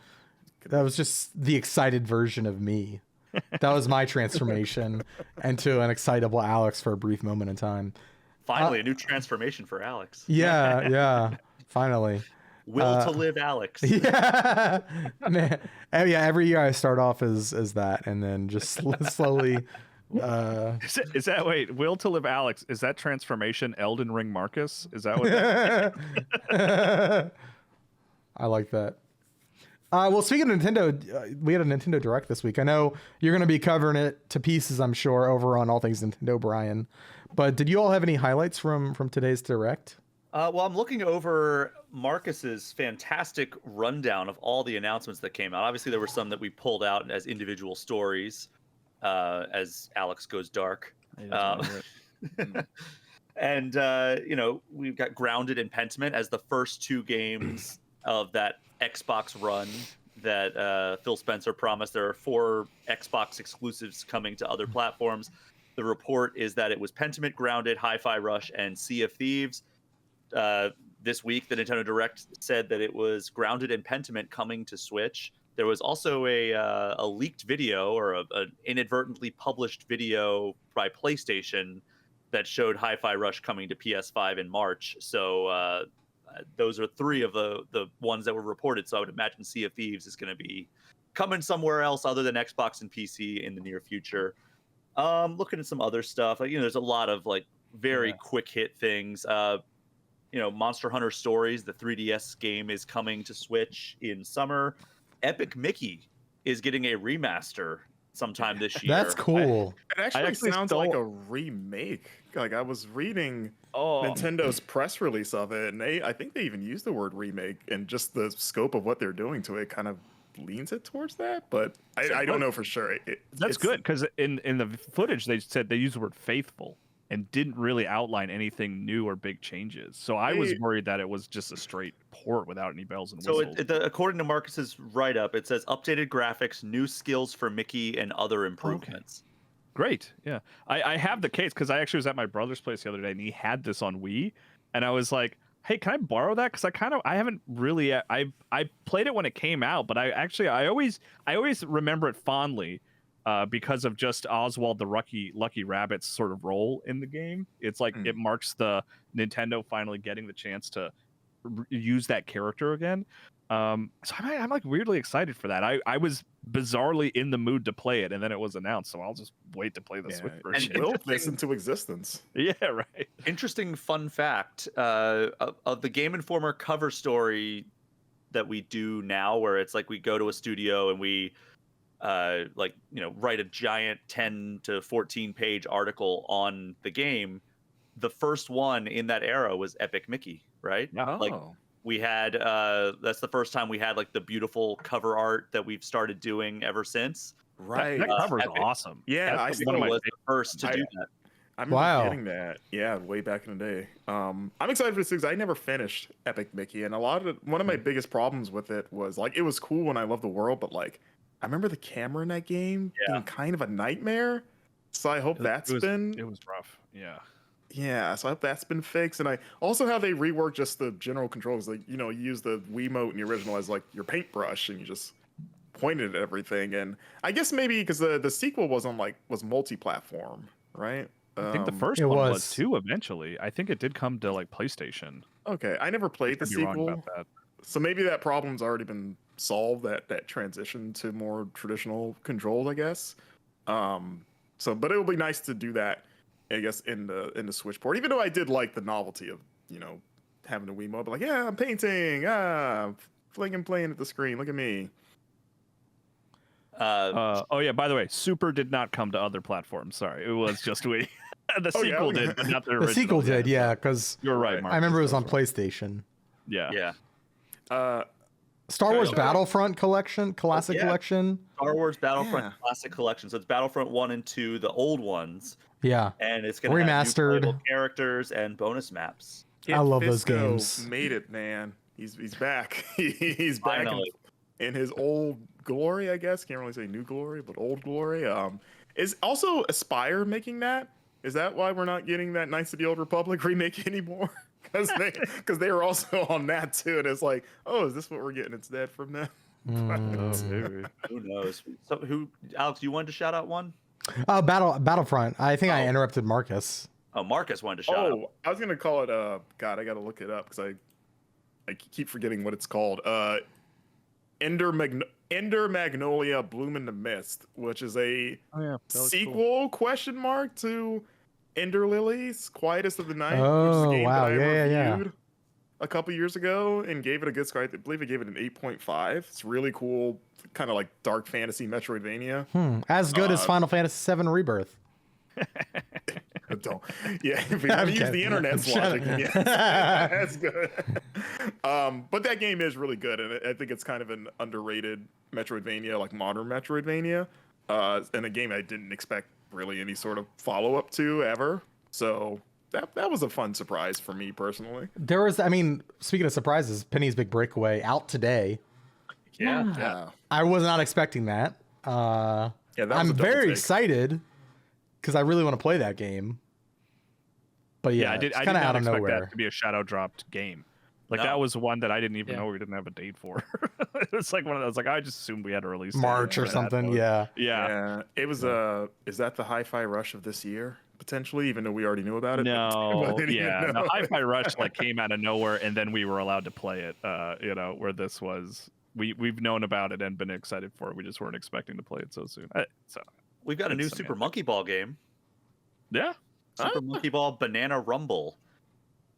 That was just the excited version of me. That was my transformation into an excitable Alex for a brief moment in time. Finally, a new transformation for Alex. Yeah, yeah. Finally. Will to live Alex. Yeah. Man. Yeah, every year I start off as that and then just slowly Is that wait? Will to live Alex? Is that transformation Elden Ring Marcus? Is that what? That, I like that. Well, speaking of Nintendo, we had a Nintendo Direct this week. I know you're going to be covering it to pieces, I'm sure, over on All Things Nintendo, Brian. But did you all have any highlights from today's Direct? Well, I'm looking over Marcus's fantastic rundown of all the announcements that came out. Obviously, there were some that we pulled out as individual stories as Alex goes dark. And, we've got Grounded and Pentiment as the first two games of that Xbox run that Phil Spencer promised. There are 4 Xbox exclusives coming to other platforms. The report is that it was Pentiment, Grounded, Hi-Fi Rush, and Sea of Thieves. This week, the Nintendo Direct said that it was Grounded and Pentiment coming to Switch. There was also a leaked video or an inadvertently published video by PlayStation that showed Hi-Fi Rush coming to PS5 in March. So those are 3 of the ones that were reported. So I would imagine Sea of Thieves is going to be coming somewhere else other than Xbox and PC in the near future. Looking at some other stuff, there's a lot of very quick hit things. Monster Hunter Stories, the 3DS game, is coming to Switch in summer. Epic Mickey is getting a remaster sometime this year. That's cool. It actually actually sounds stole- like a remake. Like I was reading oh, Nintendo's press release of it, and I think they even used the word remake, and just the scope of what they're doing to it kind of leans it towards that. But I don't know for sure. that's good because in the footage they said they used the word faithful and didn't really outline anything new or big changes. So I was worried that it was just a straight port without any bells and So whistles. according to Marcus's write-up, it says updated graphics, new skills for Mickey, and other improvements. Great. Yeah. I have the case because I actually was at my brother's place the other day and he had this on Wii. And I was like, hey, can I borrow that? Because I haven't really, I played it when it came out, but I always remember it fondly because of just Oswald the Lucky Rabbit's sort of role in the game. It's like it marks the Nintendo finally getting the chance to use that character again. So I'm like weirdly excited for that. I was bizarrely in the mood to play it, and then it was announced, so I'll just wait to play the Switch version. And will this into existence. Yeah, right. Interesting fun fact of the Game Informer cover story that we do now, where it's like we go to a studio and we write a giant 10 to 14 page article on the game. The first one in that era was Epic Mickey, right? Yeah. We had that's the first time we had the beautiful cover art that we've started doing ever since. Right. That cover is Epic. awesome. Yeah, That's I one of my was favorites. the first to do that. I remember Wow. getting that. Yeah, way back in the day. I'm excited for this because I never finished Epic Mickey, and one of my biggest problems with it was it was cool and I love the world, but I remember the camera in that game being kind of a nightmare. So I hope It was rough. Yeah. Yeah, so I hope that's been fixed. And I also how they reworked just the general controls. You use the Wiimote in the original as your paintbrush and you just pointed at everything. And I guess maybe because the sequel was multi-platform, right? I think the first It one was. was too eventually. I think it did come to PlayStation. Okay, I never played the Could be wrong sequel. about that. So maybe that problem's already been solved. That transition to more traditional controls, I guess. But it will be nice to do that, I guess, in the Switch port. Even though I did like the novelty of having a Wiimote, but like, yeah, I'm painting, playing at the screen. Look at me. Oh yeah, by the way, Super did not come to other platforms. Sorry, it was just Wii. The sequel did, but not the original. The sequel did, yeah, because you're right, Mark. I remember it was on PlayStation. Yeah. Star Wars Battlefront Collection, Classic Collection. Star Wars Battlefront Classic Collection. So it's Battlefront 1 and 2, the old ones. Yeah. And it's going to have new playable characters and bonus maps. I love Fisco those games. Made it, man. He's back. He's back in his old glory, I guess. Can't really say new glory, but old glory. Is also Aspyr making that? Is that why we're not getting that Knights of the Old Republic remake anymore? Because they were also on that too, and it's like, oh, is this what we're getting instead from them? Who knows? So Alex, you wanted to shout out one? Battlefront. I think I interrupted Marcus. Oh, Marcus wanted to shout out. Oh, I was gonna call it. God, I gotta look it up because I keep forgetting what it's called. Ender Magnolia Bloom in the Mist, which is a sequel question mark to Ender Lilies, Quietest of the Night, which is a game that I reviewed a couple years ago and gave it a good score. I believe I gave it an 8.5. It's really cool, kind of like dark fantasy Metroidvania. As good as Final Fantasy VII Rebirth. Don't. Yeah, if we have to use the internet's logic, that's good. But that game is really good, and I think it's kind of an underrated Metroidvania, like modern Metroidvania, and a game I didn't expect really any sort of follow-up to ever. So that was a fun surprise for me personally. There was, I mean, speaking of surprises, Penny's Big Breakaway out today. Yeah. I was not expecting that. I'm very excited because I really want to play that game. But yeah, I did not not out of expect nowhere. that to be a shadow dropped game. Like that was one that I didn't even know we didn't have a date for. It was like one of those. Like I just assumed we had a release March or something. Yeah. It was is that the Hi-Fi Rush of this year potentially? Even though we already knew about it. No. No, Hi-Fi Rush like came out of nowhere, and then we were allowed to play it. Where this was, we've known about it and been excited for it. We just weren't expecting to play it so soon. We've got a new Super Monkey Ball game. Yeah. Super Monkey Ball Banana Rumble.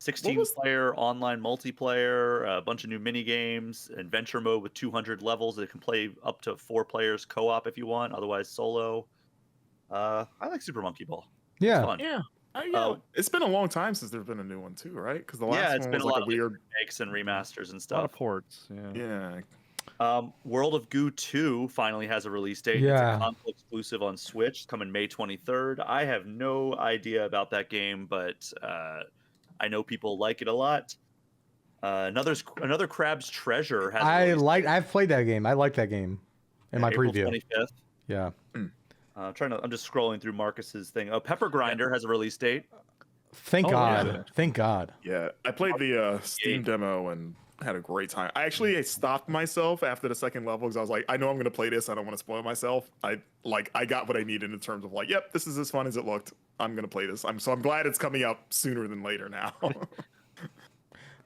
16-player online multiplayer, a bunch of new mini games, adventure mode with 200 levels that can play up to 4 players co-op if you want, otherwise solo. I like Super Monkey Ball. Yeah. It's fun. Yeah. It's been a long time since there's been a new one too, right? Because the last it's one been was a like lot a of weird remakes and remasters and A lot of stuff. ports. World of Goo 2 finally has a release date. Yeah. It's a console exclusive on Switch. It's coming May 23rd. I have no idea about that game, but I know people like it a lot. Another Crab's Treasure has. I've played that game. I like that game. In my April preview. 25th. Yeah. I'm just scrolling through Marcus's thing. Oh, Pepper Grinder has a release date. Thank God. yeah. Thank God. Yeah, I played the Steam demo and had a great time. I actually stopped myself after the second level because I was like, I know I'm going to play this. I don't want to spoil myself. I got what I needed in terms of like, yep, this is as fun as it looked. I'm going to play this. I'm glad it's coming out sooner than later now.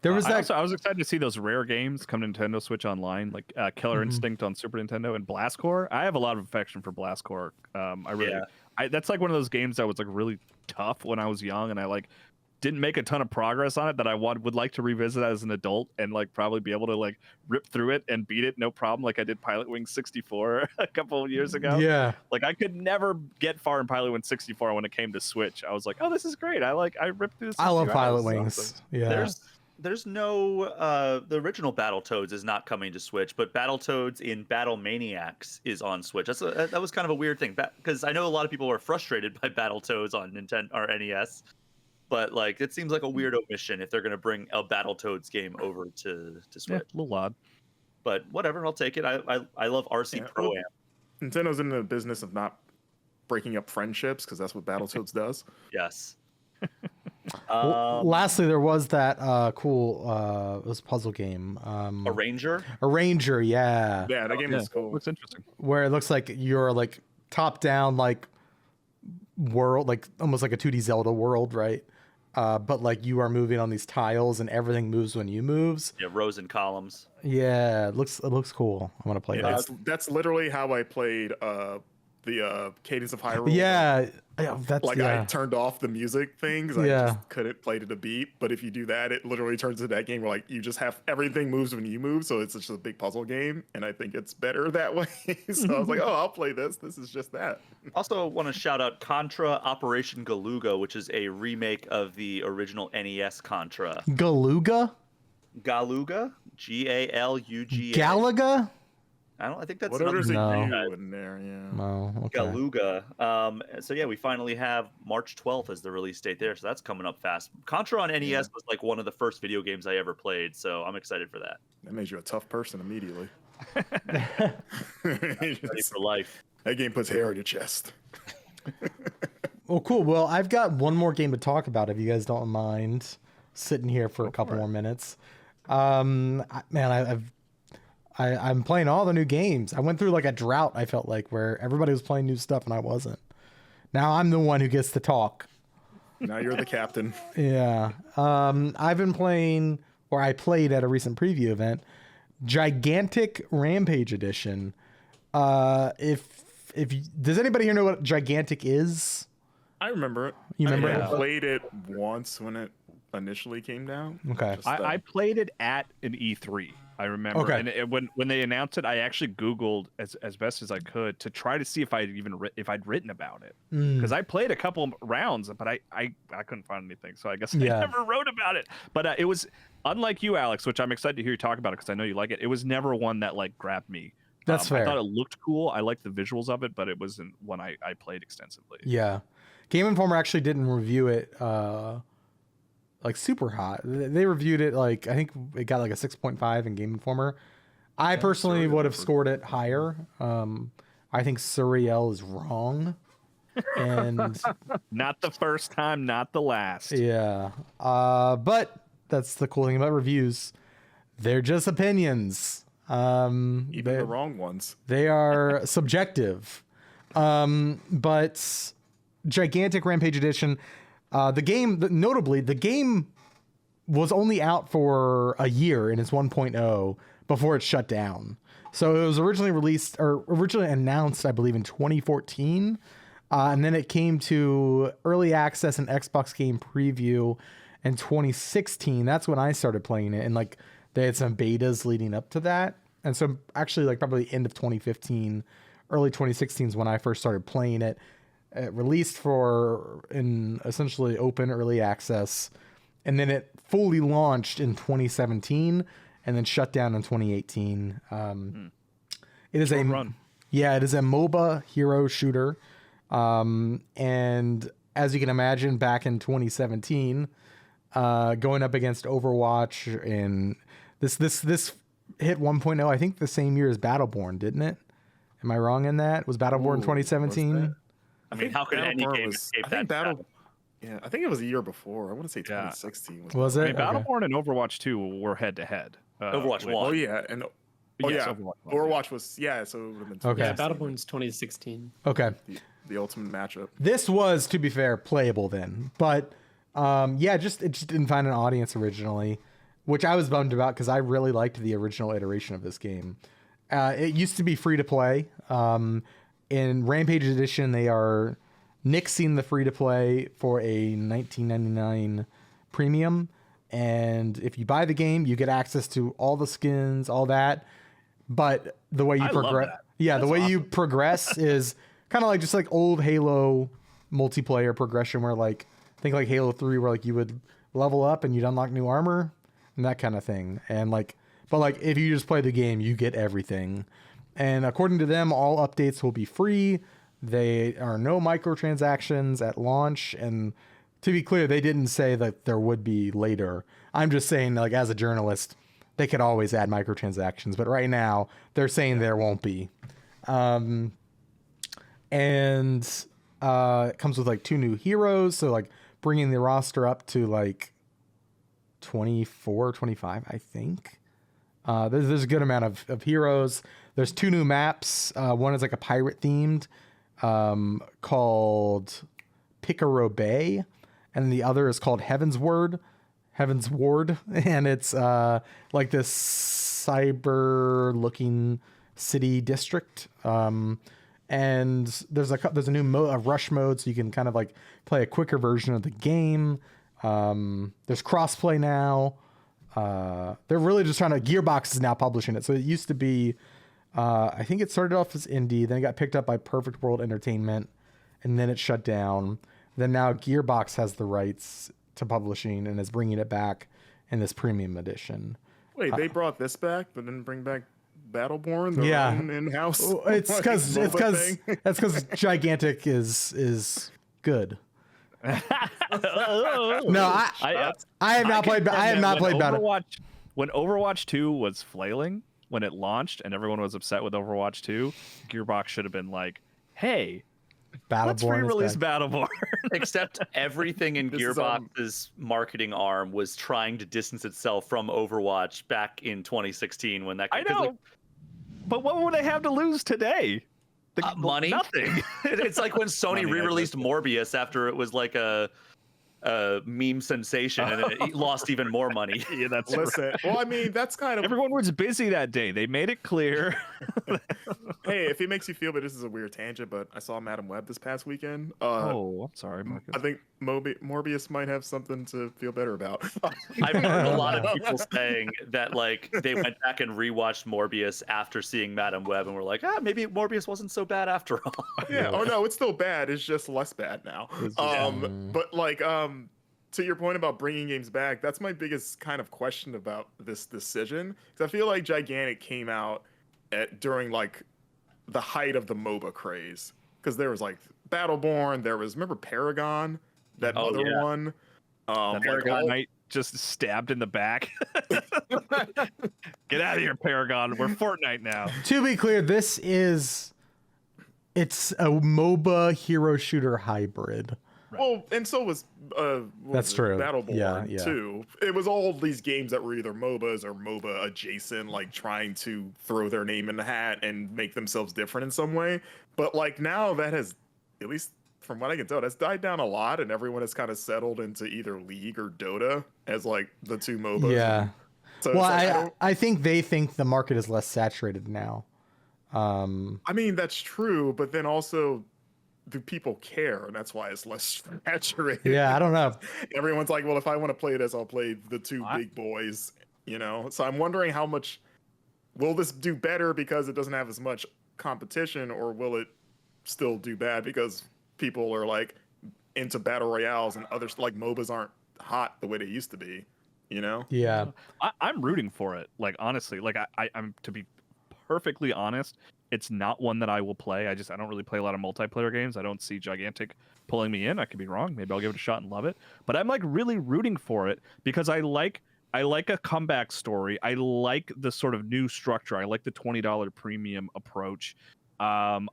There was I was excited to see those rare games come to Nintendo Switch Online, like Killer Instinct on Super Nintendo and Blast Core. I have a lot of affection for Blast Core. That's like one of those games that was like really tough when I was young, and I like didn't make a ton of progress on it that I would like to revisit as an adult and like probably be able to like rip through it and beat it no problem, like I did Pilot Wing 64 a couple of years ago. Yeah. Like I could never get far in Pilot Wing 64 when it came to Switch. I was like, oh, this is great. I ripped through this. I love Pilot Wings. Awesome. Yeah. There's no the original Battletoads is not coming to Switch, but Battletoads in Battle Maniacs is on Switch. That was kind of a weird thing because I know a lot of people are frustrated by Battletoads on Nintendo or NES, but like it seems like a weird omission if they're going to bring a Battletoads game over to Switch. Yeah, a little odd. But whatever, I'll take it. I love RC Pro-Am. Nintendo in the business of not breaking up friendships because that's what Battletoads does. Yes. Lastly, there was that cool it was a puzzle game. Arranger? Arranger, yeah. Yeah, that game is cool. Looks interesting. Where it looks like you're like top down like world, like almost like a 2D Zelda world, right? but like you are moving on these tiles and everything moves when you moves. Yeah, rows and columns. Yeah, it looks cool. I want to play that. That's literally how I played the Cadence of Hyrule. Yeah, that's Like I turned off the music things. I Yeah. just couldn't play to the beat. But if you do that, it literally turns into that game where like you just have everything moves when you move. So it's just a big puzzle game, and I think it's better that way. So I was like, oh, I'll play this. This is just that. Also, want to shout out Contra Operation Galuga, which is a remake of the original NES Contra. Galuga, Galuga, Galuga. Galaga. I think that's Whatever's a No. U in there, yeah. No, okay. Galuga. So yeah, we finally have March 12th as the release date there, so that's coming up fast. Contra on NES was like one of the first video games I ever played, so I'm excited for that. That made you a tough person immediately. Ready for life. That game puts hair on your chest. Well, cool. Well, I've got one more game to talk about if you guys don't mind sitting here for a couple more minutes. I'm playing all the new games. I went through like a drought, I felt like, where everybody was playing new stuff and I wasn't. Now I'm the one who gets to talk. Now you're the captain. Yeah. I've been playing, or I played at a recent preview event, Gigantic Rampage Edition. Does anybody here know what Gigantic is? I remember it. You remember I it? played it once when it initially came down. Okay. I played it at an E3. I remember, Okay. and when they announced it, I actually Googled as best as I could to try to see if I'd written about it, because I played a couple rounds, but I couldn't find anything, so I guess I never wrote about it. But it was unlike you, Alex, which I'm excited to hear you talk about it because I know you like it. It was never one that like grabbed me. That's fair. I thought it looked cool. I liked the visuals of it, but it wasn't one I played extensively. Yeah. Game Informer actually didn't review it like super hot. They reviewed it like, I think it got like a 6.5 in Game Informer. I personally would have scored it higher. I think Suriel is wrong. And Not the first time, not the last. yeah. But that's the cool thing about reviews. They're just opinions. Even the wrong ones. They are subjective. But Gigantic Rampage Edition, notably, the game was only out for a year in its 1.0 before it shut down. So it was originally announced, I believe, in 2014. And then it came to early access and Xbox Game Preview in 2016. That's when I started playing it. And like they had some betas leading up to that. And so actually like probably end of 2015, early 2016 is when I first started playing it. It released in essentially open early access, and then it fully launched in 2017 and then shut down in 2018. It is run. Yeah, it is a MOBA hero shooter. And as you can imagine, back in 2017, going up against Overwatch, and this hit 1.0, I think the same year as Battleborn, didn't it? Am I wrong in that? Was Battleborn 2017? I mean, how could any Battleborn game escape that? Yeah, I think it was a year before. I want to say 2016. Was I it? mean, Battleborn and Overwatch 2 were head to head. Overwatch 1. Oh yeah, and Yes, yeah, Overwatch was so it would have been. Okay. Yeah, Battleborn's 2016. Okay. The ultimate matchup. This was, to be fair, playable then, but it just didn't find an audience originally, which I was bummed about because I really liked the original iteration of this game. It used to be free to play. In Rampage Edition, they are nixing the free to play for a $19.99 premium, and if you buy the game, you get access to all the skins, all that. But the way you progress, the way you progress is kind of like just like old Halo multiplayer progression, where like think like Halo 3, where like you would level up and you'd unlock new armor and that kind of thing. And like, but like if you just play the game, you get everything. And according to them, all updates will be free. They are no microtransactions at launch. And to be clear, they didn't say that there would be later. I'm just saying, like, as a journalist, they could always add microtransactions. But right now, they're saying there won't be. And it comes with like 2 new heroes. So like bringing the roster up to like 24, 25, I think. There's a good amount of heroes. There's 2 new maps. One is like a pirate themed, called Picaro Bay, and the other is called Heaven's Ward, and it's like this cyber-looking city district. And there's a new rush mode, so you can kind of like play a quicker version of the game. There's crossplay now. They're really just trying to. Gearbox is now publishing it, so it used to be. I think it started off as indie, then it got picked up by Perfect World Entertainment, and then it shut down. Then now Gearbox has the rights to publishing and is bringing it back in this premium edition. Wait, they brought this back, but didn't bring back Battleborn? Yeah, in-house. It's because Gigantic is good. No, I have not played. I have not played Battleborn. When Overwatch 2 was flailing, when it launched and everyone was upset with Overwatch 2, Gearbox should have been like, "Hey, let's re-release Battleborn." Except everything in Gearbox's marketing arm was trying to distance itself from Overwatch back in 2016 when that. I know, but what would they have to lose today? Money. Nothing. It's like when Sony re-released Morbius after it was like a meme sensation, and it lost even more money. Yeah, that's Listen. Well, I mean, that's kind of everyone was busy that day. They made it clear. Hey, if it makes you feel, but this is a weird tangent, but I saw Madam Web this past weekend. I'm sorry, Marcus. I think Morbius might have something to feel better about. I've heard a lot of people saying that like they went back and rewatched Morbius after seeing Madam Web and were like, maybe Morbius wasn't so bad after all. Yeah. Oh no, it's still bad. It's just less bad now. But like to your point about bringing games back, that's my biggest kind of question about this decision, because I feel like Gigantic came out during like the height of the MOBA craze, because there was like Battleborn, there was, remember Paragon, that other one, the Paragon Knight just stabbed in the back. Get out of here, Paragon. We're Fortnite now. To be clear, it's a MOBA hero shooter hybrid. Right. Well, and so was that's true. Battleborn too. It was all these games that were either MOBAs or MOBA adjacent, like trying to throw their name in the hat and make themselves different in some way. But like now that has, at least from what I can tell, that's died down a lot, and everyone has kind of settled into either League or Dota as like the two MOBAs. Yeah. So well, like, I think they think the market is less saturated now. I mean, that's true, but then also, do people care? And that's why it's less saturated. Yeah, I don't know. Everyone's like, well, if I want to play this, I'll play the two big boys, you know? So I'm wondering how much will this do better because it doesn't have as much competition, or will it still do bad because people are like into battle royales and others, like MOBAs aren't hot the way they used to be, you know? Yeah. I'm rooting for it. Like, honestly, like I'm to be perfectly honest, it's not one that I will play. I don't really play a lot of multiplayer games. I don't see Gigantic pulling me in. I could be wrong. Maybe I'll give it a shot and love it. But I'm like really rooting for it because I like a comeback story. I like the sort of new structure. I like the $20 premium approach. I'm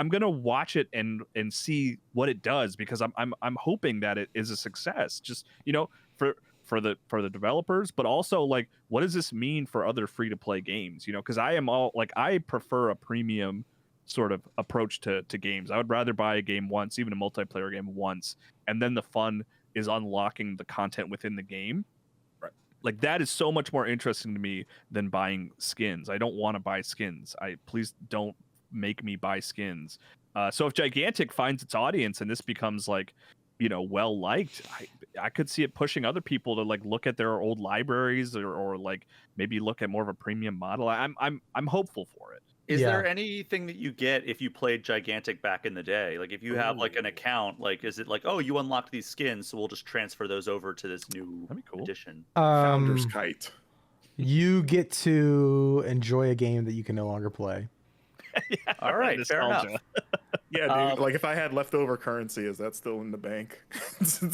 gonna watch it and see what it does, because I'm hoping that it is a success. Just, you know, for the developers, but also like, what does this mean for other free to play games? You know, because I prefer a premium sort of approach to games. I would rather buy a game once, even a multiplayer game once, and then the fun is unlocking the content within the game. Right. Like, that is so much more interesting to me than buying skins. I don't want to buy skins. Please don't make me buy skins. So if Gigantic finds its audience and this becomes like, you know, well liked, I could see it pushing other people to like look at their old libraries or like maybe look at more of a premium model. I'm hopeful for it. Is there anything that you get if you played Gigantic back in the day? Like, if you have like an account, like, is it like, oh, you unlocked these skins, so we'll just transfer those over to this new edition? Founder's Kite. You get to enjoy a game that you can no longer play. Yeah, all right, fair enough. Yeah, dude, like if I had leftover currency, is that still in the bank?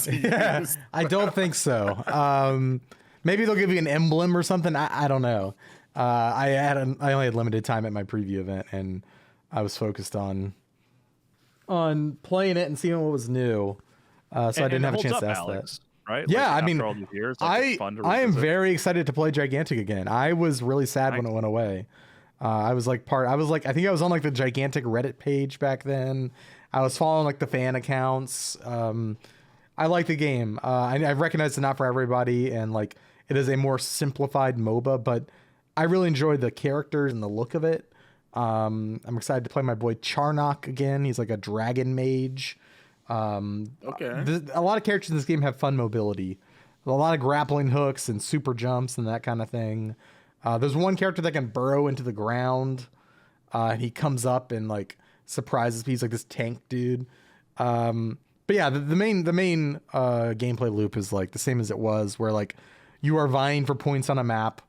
Yeah, I don't think so. Maybe they'll give you an emblem or something. I don't know. I only had limited time at my preview event, and I was focused on playing it and seeing what was new. So I didn't have a chance to ask Alex, that. Right? Yeah, like, I mean, all these years, like, it's fun to I am revisit. very excited to play Gigantic again. I was really sad when it went away. I think I was on like the Gigantic Reddit page back then. I was following like the fan accounts. I like the game. I recognize it's not for everybody, and like it is a more simplified MOBA, but I really enjoy the characters and the look of it. I'm excited to play my boy Charnock again. He's like a dragon mage. Okay. A lot of characters in this game have fun mobility. A lot of grappling hooks and super jumps and that kind of thing. There's one character that can burrow into the ground. And he comes up and like surprises me. He's like this tank dude. But yeah, the main gameplay loop is like the same as it was, where like you are vying for points on a map,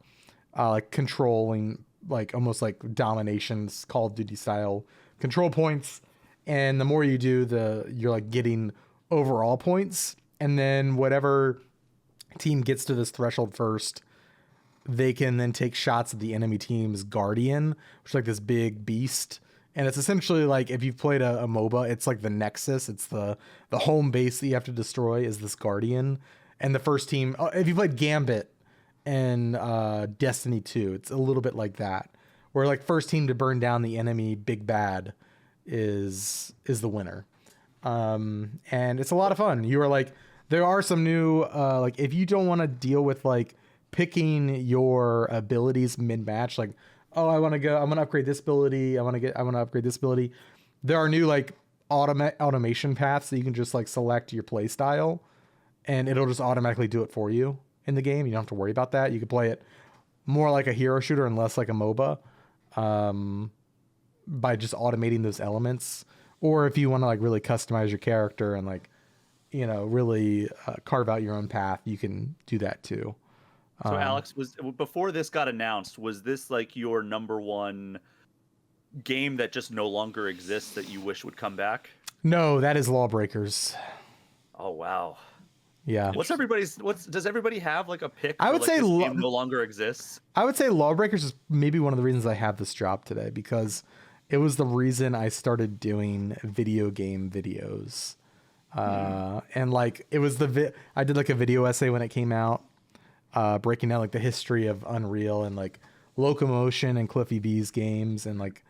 like controlling, like almost like dominations, Call of Duty style control points. And the more you do, you're like getting overall points. And then whatever team gets to this threshold first, they can then take shots at the enemy team's guardian, which is like this big beast. And it's essentially like, if you've played a MOBA, it's like the Nexus. It's the home base that you have to destroy is this guardian. And the first team, if you played Gambit and Destiny 2, it's a little bit like that, where like first team to burn down the enemy big bad is the winner. And it's a lot of fun. You are like, there are some new, like if you don't want to deal with like picking your abilities mid-match, like, oh, I'm gonna upgrade this ability, I want to upgrade this ability, there are new like automation paths that you can just like select your play style and it'll just automatically do it for you in the game. You don't have to worry about that. You can play it more like a hero shooter and less like a MOBA, by just automating those elements. Or if you want to like really customize your character and like, you know, really carve out your own path, you can do that too. So Alex, before this got announced, was this like your number one game that just no longer exists that you wish would come back? No, that is Lawbreakers. Oh wow. Yeah. Does everybody have like a pick? I would say this game no longer exists. I would say Lawbreakers is maybe one of the reasons I have this job today, because it was the reason I started doing video game videos. And like it was I did like a video essay when it came out, breaking down like the history of Unreal and like Locomotion and Cliffy B's games, and like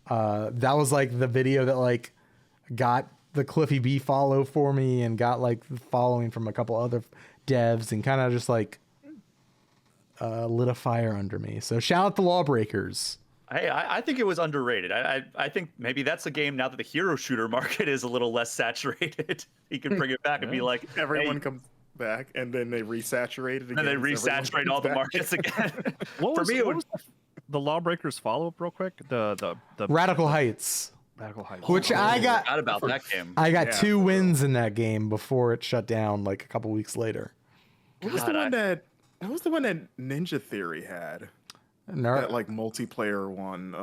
that was like the video that like got the Cliffy B follow for me and got like the following from a couple other devs and kind of just like lit a fire under me. So shout out to Lawbreakers. Hey, I think it was underrated. I think maybe that's a game now that the hero shooter market is a little less saturated. He can bring it back and be like, everyone comes back and then they resaturation it again. And they resaturate all the markets again. For me, what was the Lawbreakers follow-up real quick? The Radical Heights. Radical Heights. Which I forgot about that game. I got 2 wins in that game before it shut down like a couple weeks later. What was the one that Ninja Theory had? That like multiplayer one. The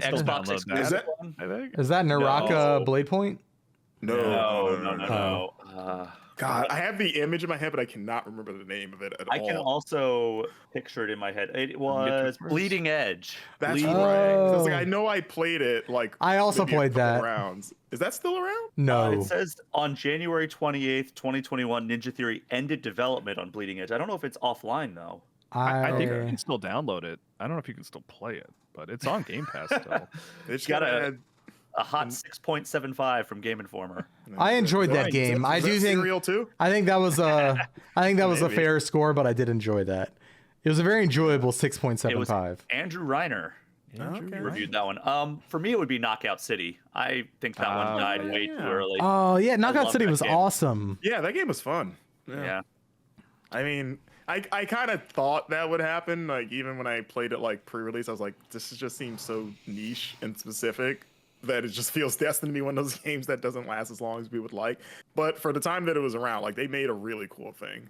Xbox exclusive one, I think. Is that Naraka Blade Point? No. God, I have the image in my head, but I cannot remember the name of it at all. I can also picture it in my head. It was Bleeding Edge. That's right. So I was like, I know I played it. Like I also played that. Rounds. Is that still around? No. It says on January 28th, 2021, Ninja Theory ended development on Bleeding Edge. I don't know if it's offline though. I think you can still download it. I don't know if you can still play it, but it's on Game Pass still. It's got a hot 6.75 from Game Informer. I enjoyed that game. I do think Serial too? I think that was a fair score, but I did enjoy that. It was a very enjoyable 6.75. Andrew Reiner reviewed that one. For me, it would be Knockout City. I think that one died way too early. Oh yeah, Knockout City was awesome. Yeah, that game was fun. Yeah. I mean, I kind of thought that would happen. Like even when I played it like pre-release, I was like, this just seems so niche and specific that it just feels destined to be one of those games that doesn't last as long as we would like. But for the time that it was around, like they made a really cool thing.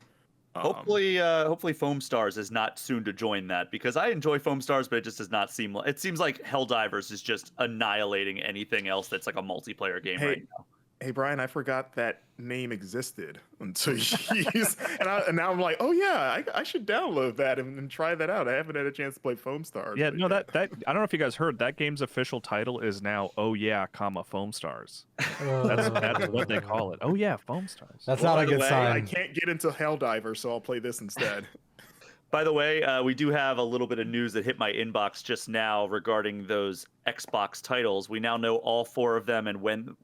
Hopefully Foam Stars is not soon to join that, because I enjoy Foam Stars, but it just does not seem like, it seems like Helldivers is just annihilating anything else that's like a multiplayer game right now. Hey Brian, I forgot that name existed until you used, and now I'm like, oh yeah, I should download that and try that out. I haven't had a chance to play Foam Stars. Yeah, no, that I don't know if you guys heard, that game's official title is now "Oh yeah, Foam Stars." That's what they call it. Oh yeah, Foam Stars. That's not a good sign. I can't get into Helldiver, so I'll play this instead. By the way, we do have a little bit of news that hit my inbox just now regarding those Xbox titles. We now know all 4 of them and when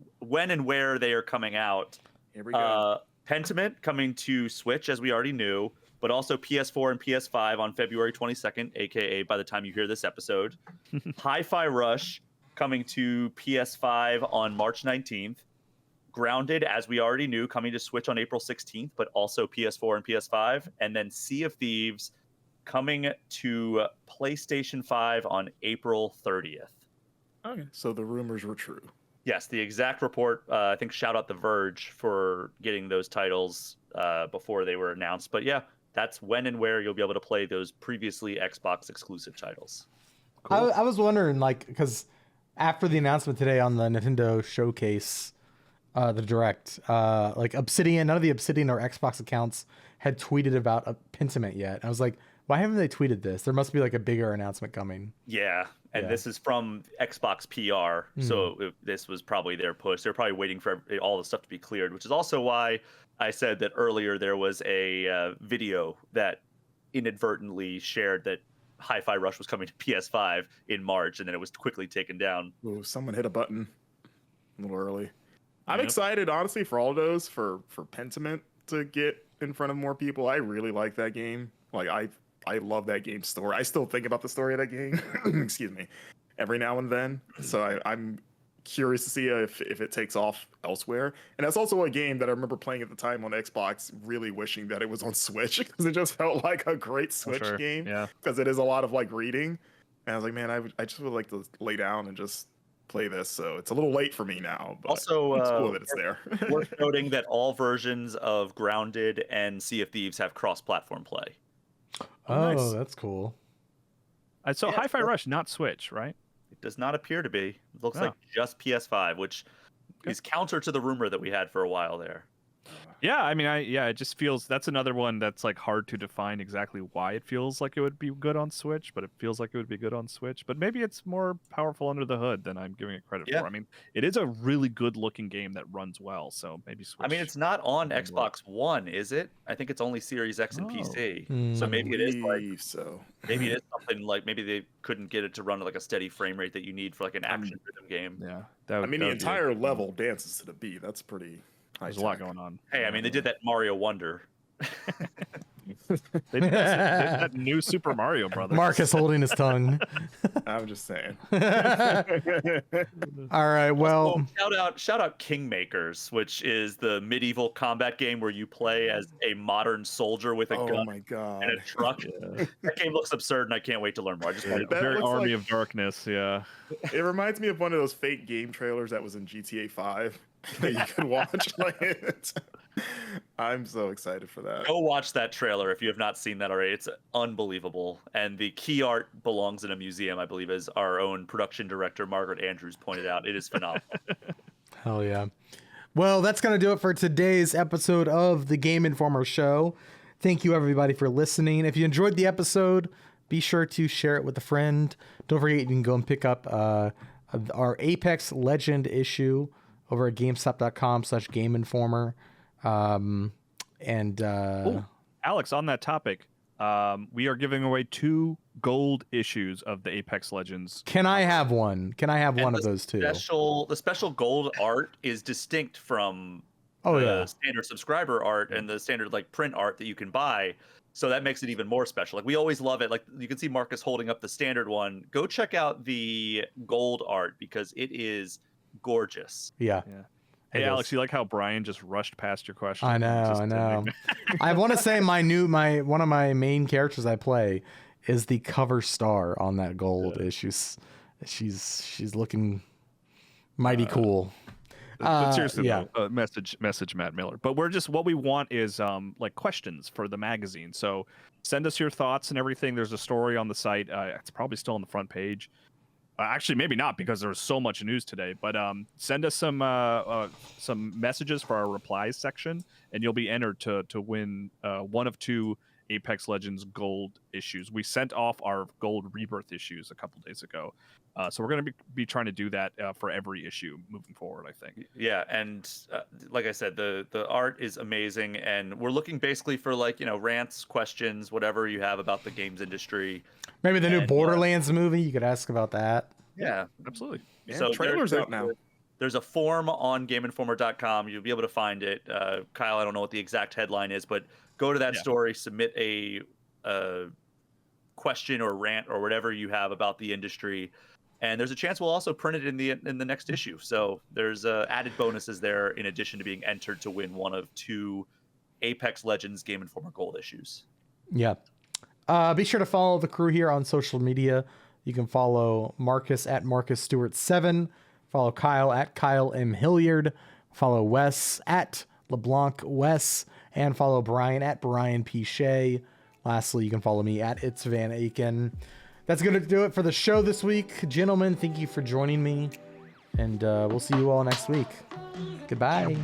and where they are coming out. Here we go. Pentiment coming to Switch, as we already knew, but also PS4 and PS5 on February 22nd, aka by the time you hear this episode. Hi-Fi Rush coming to PS5 on March 19th. Grounded, as we already knew, coming to Switch on April 16th, but also PS4 and PS5. And then Sea of Thieves coming to PlayStation 5 on April 30th. Okay, so the rumors were true. Yes, the exact report. I think shout out The Verge for getting those titles before they were announced. But yeah, that's when and where you'll be able to play those previously Xbox exclusive titles. Cool. I was wondering, like, because after the announcement today on the Nintendo Showcase, the Direct, like Obsidian, none of the Obsidian or Xbox accounts had tweeted about a Pentiment yet. I was like, why haven't they tweeted this? There must be like a bigger announcement coming. Yeah, and this is from Xbox PR, so this was probably their push. They're probably waiting for all the stuff to be cleared, which is also why I said that earlier there was a video that inadvertently shared that Hi-Fi Rush was coming to PS5 in March, and then it was quickly taken down. Ooh, someone hit a button a little early. I'm excited, honestly, for all those, for Pentiment to get in front of more people. I really like that game. Like, I love that game's story. I still think about the story of that game, excuse me, every now and then. So I'm curious to see if it takes off elsewhere. And that's also a game that I remember playing at the time on Xbox, really wishing that it was on Switch, because it just felt like a great Switch game. Yeah, because it is a lot of like reading. And I was like, man, I just would like to lay down and just play this. So it's a little late for me now, but also it's cool that it's there. Worth noting that all versions of Grounded and Sea of Thieves have cross-platform play. Oh, nice. That's cool. So Hi-Fi Rush, not Switch, right? It does not appear to be. It looks like just PS5, which is counter to the rumor that we had for a while there. Yeah, I mean, it just feels that's another one that's like hard to define exactly why it feels like it would be good on Switch, but it feels like it would be good on Switch. But maybe it's more powerful under the hood than I'm giving it credit for. I mean, it is a really good looking game that runs well, so maybe Switch. I mean, it's not on Xbox One, is it? I think it's only Series X and PC. So maybe it is like maybe it is something like maybe they couldn't get it to run at like a steady frame rate that you need for like an action rhythm game. Yeah, I mean, the entire level dances to the beat. That's pretty. There's a lot going on. Hey, I mean, they did that Mario Wonder. They did that new Super Mario Brothers. Marcus holding his tongue. I'm just saying. All right, well, shout out Kingmakers, which is the medieval combat game where you play as a modern soldier with a gun and a truck. That game looks absurd, and I can't wait to learn more. I just very Army of Darkness. Yeah, it reminds me of one of those fake game trailers that was in GTA 5 that you can watch. I'm so excited for that. Go watch that trailer if you have not seen that already. It's unbelievable. And the key art belongs in a museum, I believe, as our own production director, Margaret Andrews, pointed out. It is phenomenal. Hell yeah. Well, that's going to do it for today's episode of the Game Informer Show. Thank you, everybody, for listening. If you enjoyed the episode, be sure to share it with a friend. Don't forget, you can go and pick up our Apex Legend issue over at GameStop.com/GameInformer. Alex, on that topic, we are giving away 2 gold issues of the Apex Legends. Can I have one? Can I have one of those 2? The special gold art is distinct from the standard subscriber art and the standard like print art that you can buy. So that makes it even more special. Like we always love it. Like you can see Marcus holding up the standard one. Go check out the gold art because it is gorgeous. Yeah. Hey, Alex, you like how Brian just rushed past your question? I know. I want to say one of my main characters I play is the cover star on that gold issue. She's looking mighty cool. But seriously, message Matt Miller. But what we want is like questions for the magazine. So send us your thoughts and everything. There's a story on the site. It's probably still on the front page. Actually, maybe not because there was so much news today. But send us some messages for our replies section, and you'll be entered to win one of 2 Apex Legends gold issues. We sent off our gold Rebirth issues a couple days ago. So we're going to be trying to do that for every issue moving forward, I think. Yeah, and like I said, the art is amazing, and we're looking basically for rants, questions, whatever you have about the games industry. Maybe the new Borderlands movie, you could ask about that. Yeah, absolutely. Yeah, so trailer's out now. There's a form on GameInformer.com. You'll be able to find it. Kyle, I don't know what the exact headline is, but go to that story, submit a question or rant or whatever you have about the industry, and there's a chance we'll also print it in the next issue. So there's added bonuses there in addition to being entered to win one of 2 Apex Legends Game Informer Gold issues. Yeah. Be sure to follow the crew here on social media. You can follow Marcus at Marcus Stewart 7, follow Kyle at Kyle M. Hilliard, follow Wes at LeBlanc Wes, and follow Brian at Brian P. Shea. Lastly, you can follow me at It's Van Aken. That's going to do it for the show this week. Gentlemen, thank you for joining me, and we'll see you all next week. Goodbye.